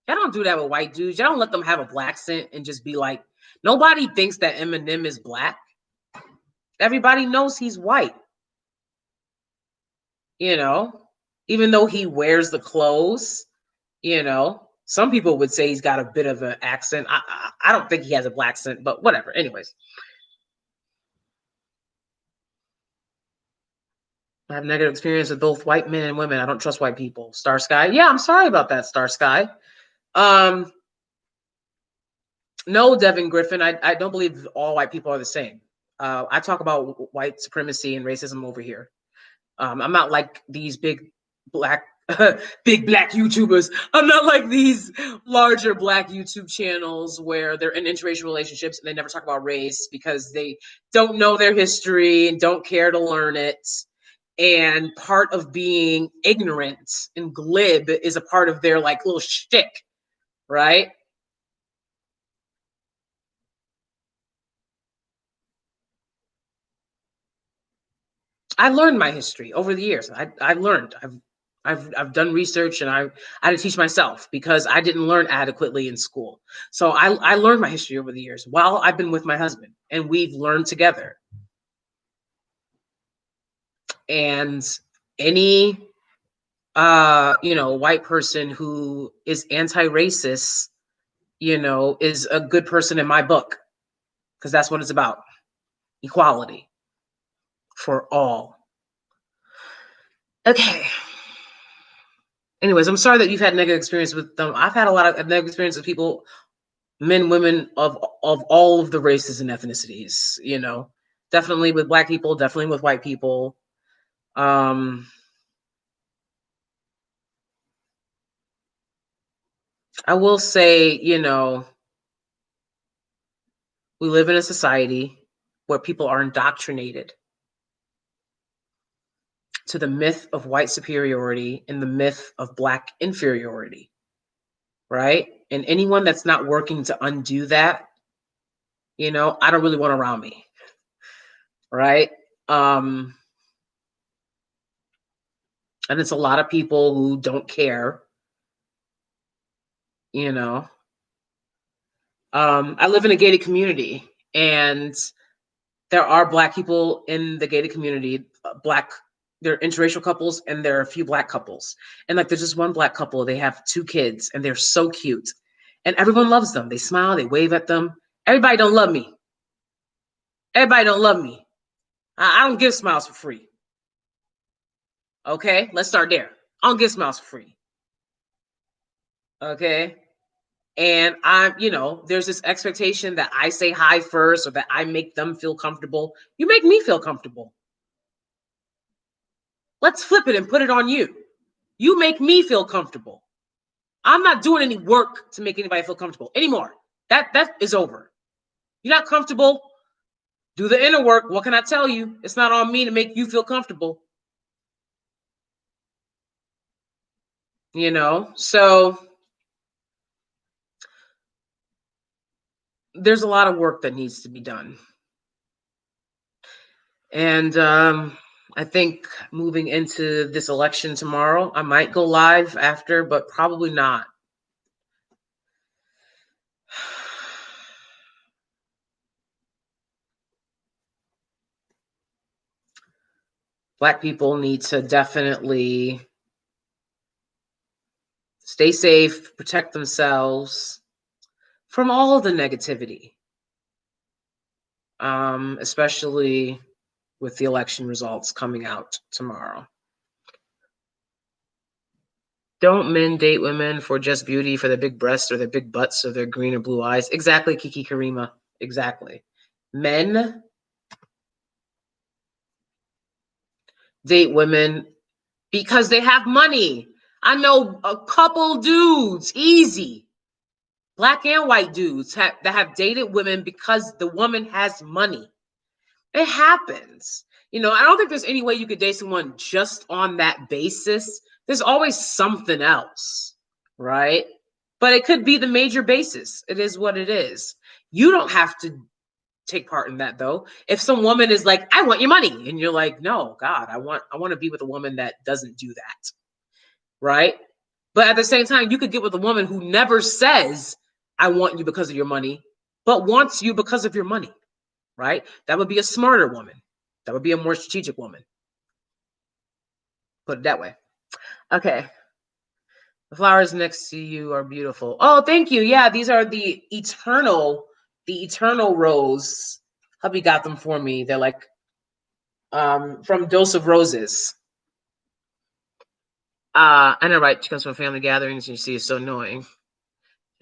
Y'all don't do that with white dudes. Y'all don't let them have a black scent and just be like, nobody thinks that Eminem is black. Everybody knows he's white. You know, even though he wears the clothes, you know, some people would say he's got a bit of an accent. I don't think he has a black accent, but whatever. Anyways, I have negative experience with both white men and women. I don't trust white people. Star Sky. Yeah, I'm sorry about that, Star Sky. No, Devin Griffin, I don't believe all white people are the same. I talk about white supremacy and racism over here. I'm not like these big black YouTubers. I'm not like these larger black YouTube channels where they're in interracial relationships and they never talk about race because they don't know their history and don't care to learn it. And part of being ignorant and glib is a part of their like little shtick, right? I learned my history over the years. I learned. I've done research and I had to teach myself because I didn't learn adequately in school. So I learned my history over the years while I've been with my husband and we've learned together. And any white person who is anti-racist, is a good person in my book because that's what it's about. Equality for all. Okay. Anyways, I'm sorry that you've had negative experience with them. I've had a lot of negative experience with people, men, women of all of the races and ethnicities, definitely with black people, definitely with white people. I will say, we live in a society where people are indoctrinated to the myth of white superiority and the myth of black inferiority, right? And anyone that's not working to undo that, I don't really want around me, right? And it's a lot of people who don't care, I live in a gated community and there are black people in the gated community, there are interracial couples and there are a few black couples. And like, there's just one black couple, they have 2 kids and they're so cute and everyone loves them. They smile, they wave at them. Everybody don't love me. Everybody don't love me. I don't give smiles for free. Okay, let's start there. I don't give smiles for free. Okay. And there's this expectation that I say hi first or that I make them feel comfortable. You make me feel comfortable. Let's flip it and put it on you. You make me feel comfortable. I'm not doing any work to make anybody feel comfortable anymore. That is over. You're not comfortable. Do the inner work. What can I tell you? It's not on me to make you feel comfortable. So there's a lot of work that needs to be done. And I think moving into this election tomorrow, I might go live after, but probably not. Black people need to definitely stay safe, protect themselves from all of the negativity, especially with the election results coming out tomorrow. Don't men date women for just beauty, for their big breasts or their big butts or their green or blue eyes? Exactly, KeKe Karima. Exactly. Men date women because they have money. I know a couple dudes, easy, black and white dudes that have dated women because the woman has money. It happens. I don't think there's any way you could date someone just on that basis. There's always something else, right? But it could be the major basis. It is what it is. You don't have to take part in that, though. If some woman is like, I want your money, and you're like, no, God, I want to be with a woman that doesn't do that, right? But at the same time, you could get with a woman who never says, I want you because of your money, but wants you because of your money, right? That would be a smarter woman. That would be a more strategic woman. Put it that way. Okay. The flowers next to you are beautiful. Oh, thank you. Yeah, these are the eternal rose. Hubby got them for me. They're like from Dose of Roses. I know, right? She comes from family gatherings and you see it's so annoying.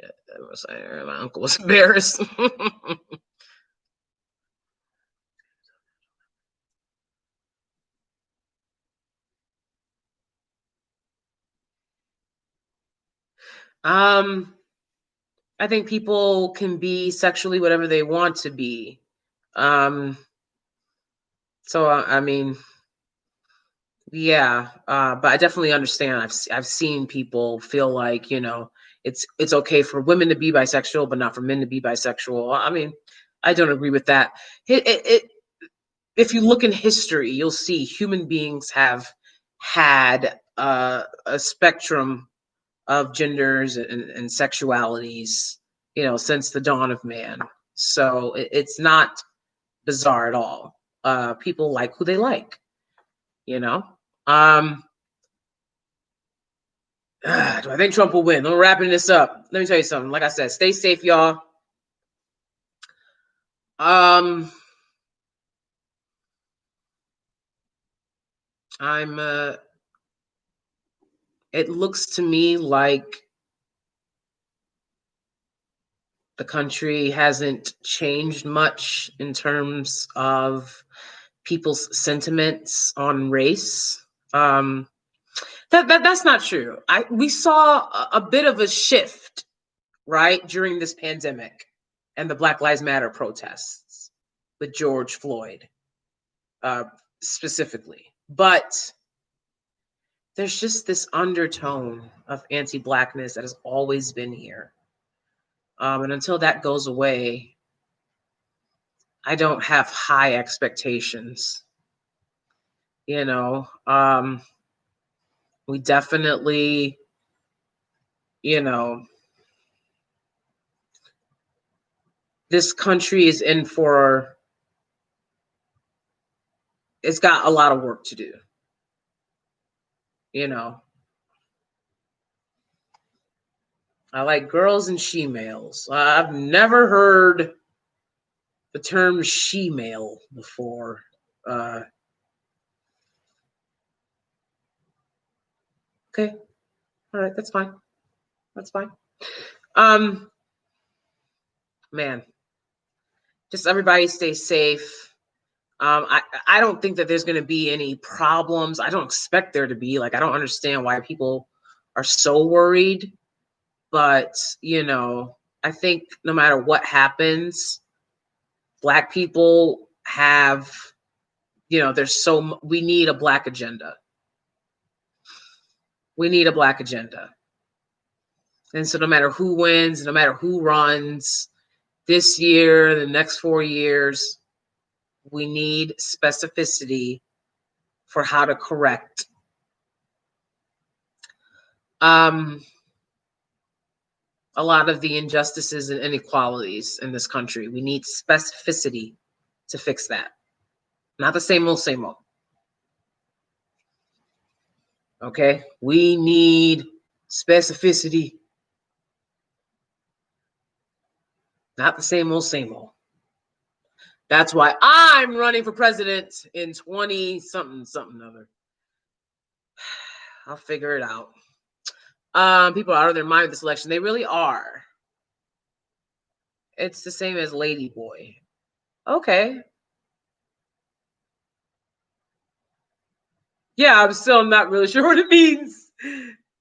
Yeah, my uncle was embarrassed. I think people can be sexually whatever they want to be. So I mean, yeah, but I definitely understand. I've seen people feel like it's okay for women to be bisexual, but not for men to be bisexual. I mean, I don't agree with that. If you look in history, you'll see human beings have had a spectrum of genders and sexualities, since the dawn of man. So it's not bizarre at all. People like who they like, Do I think Trump will win? I'm wrapping this up. Let me tell you something. Like I said, stay safe, y'all. It looks to me like the country hasn't changed much in terms of people's sentiments on race. That's not true. We saw a bit of a shift, right, during this pandemic and the Black Lives Matter protests with George Floyd, specifically. But there's just this undertone of anti-Blackness that has always been here. And until that goes away, I don't have high expectations. We definitely, this country is in for, it's got a lot of work to do. I like girls and she-males. I've never heard the term she-male before. Okay. All right, that's fine. That's fine. Man, just everybody stay safe. I don't think that there's going to be any problems. I don't expect there to be. I don't understand why people are so worried. But, I think no matter what happens, Black people have, we need a Black agenda. We need a Black agenda. And so no matter who wins, no matter who runs this year, the next 4 years, we need specificity for how to correct a lot of the injustices and inequalities in this country. We need specificity to fix that. Not the same old, same old. Okay? We need specificity. Not the same old, same old. That's why I'm running for president in 20 something other. I'll figure it out. People are out of their mind with this election. They really are. It's the same as Lady Boy. Okay. Yeah, I'm still not really sure what it means,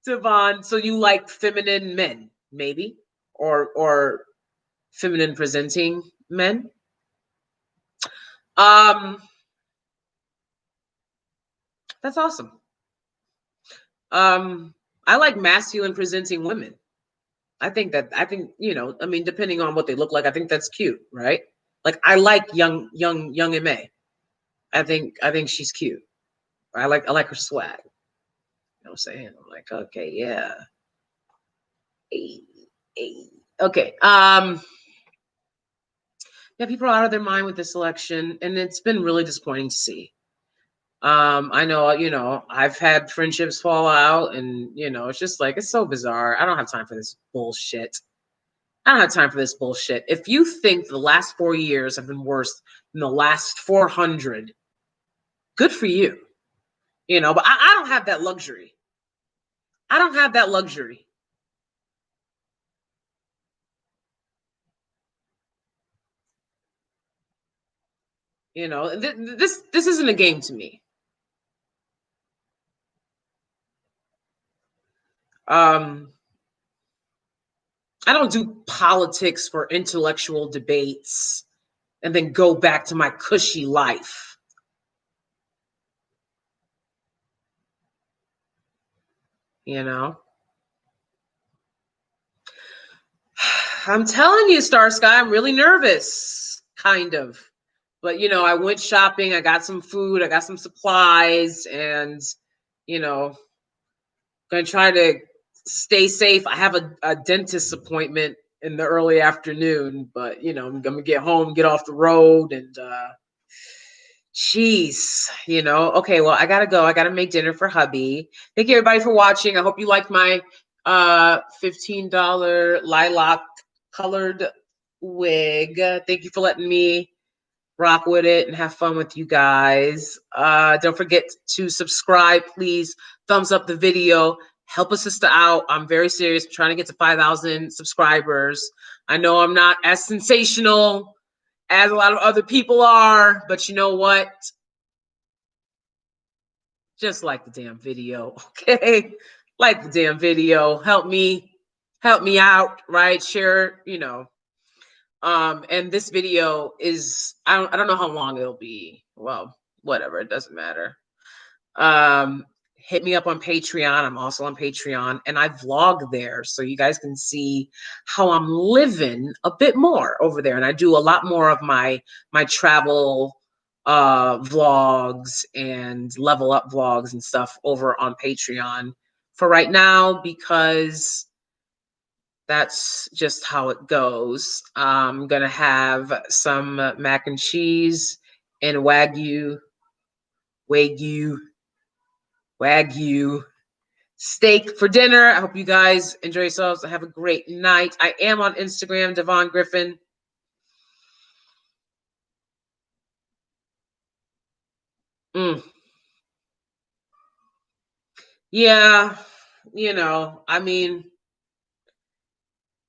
Devon. So you like feminine men, maybe? Or feminine presenting men? That's awesome. I like masculine presenting women. I think, I mean, depending on what they look like, I think that's cute, right? Like I like young MA. I think she's cute. I like her swag. You know what I'm saying? I'm like, okay, yeah. Hey, hey. Okay. Yeah, people are out of their mind with this election, and it's been really disappointing to see. I know, I've had friendships fall out, and it's just like it's so bizarre. I don't have time for this bullshit. I don't have time for this bullshit. If you think the last 4 years have been worse than the last 400, good for you. But I don't have that luxury. I don't have that luxury. This isn't a game to me. I don't do politics for intellectual debates and then go back to my cushy life. I'm telling you, Starsky, I'm really nervous, kind of. But, I went shopping. I got some food. I got some supplies. And, going to try to stay safe. I have a dentist appointment in the early afternoon. But, I'm going to get home, get off the road. And, jeez, okay, well, I got to go. I got to make dinner for hubby. Thank you, everybody, for watching. I hope you liked my $15 lilac colored wig. Thank you for letting me rock with it and have fun with you guys. Don't forget to subscribe, please. Thumbs up the video. Help a sister out. I'm very serious. I'm trying to get to 5,000 subscribers. I know I'm not as sensational as a lot of other people are, but you know what? Just like the damn video, okay? Like the damn video. Help me out, right? Share, and this video is I don't know how long it'll be. Well, whatever, it doesn't matter. Hit me up on Patreon. I'm also on Patreon, and I vlog there, so you guys can see how I'm living a bit more over there. And I do a lot more of my travel vlogs and level up vlogs and stuff over on Patreon for right now, because that's just how it goes. I'm gonna have some mac and cheese and wagyu steak for dinner. I hope you guys enjoy yourselves. Have a great night. I am on Instagram, Devon Griffin. Yeah, I mean,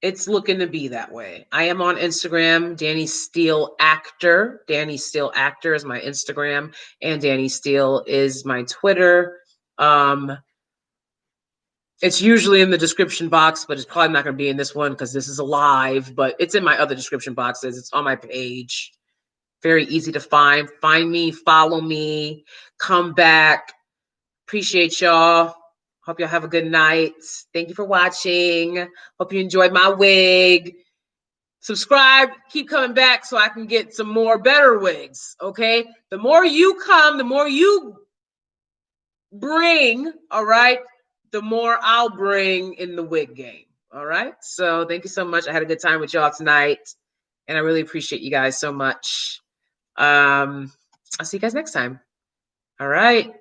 it's looking to be that way. I am on Instagram, DanieSteel Actor. DanieSteel Actor is my Instagram, and DanieSteel is my Twitter. It's usually in the description box, but it's probably not going to be in this one because this is a live, but it's in my other description boxes. It's on my page. Very easy to find. Find me, follow me, come back. Appreciate y'all. Hope y'all have a good night. Thank you for watching. Hope you enjoyed my wig. Subscribe, keep coming back so I can get some more better wigs, okay? The more you come, the more you bring, all right? The more I'll bring in the wig game, all right? So thank you so much. I had a good time with y'all tonight, and I really appreciate you guys so much. I'll see you guys next time. All right.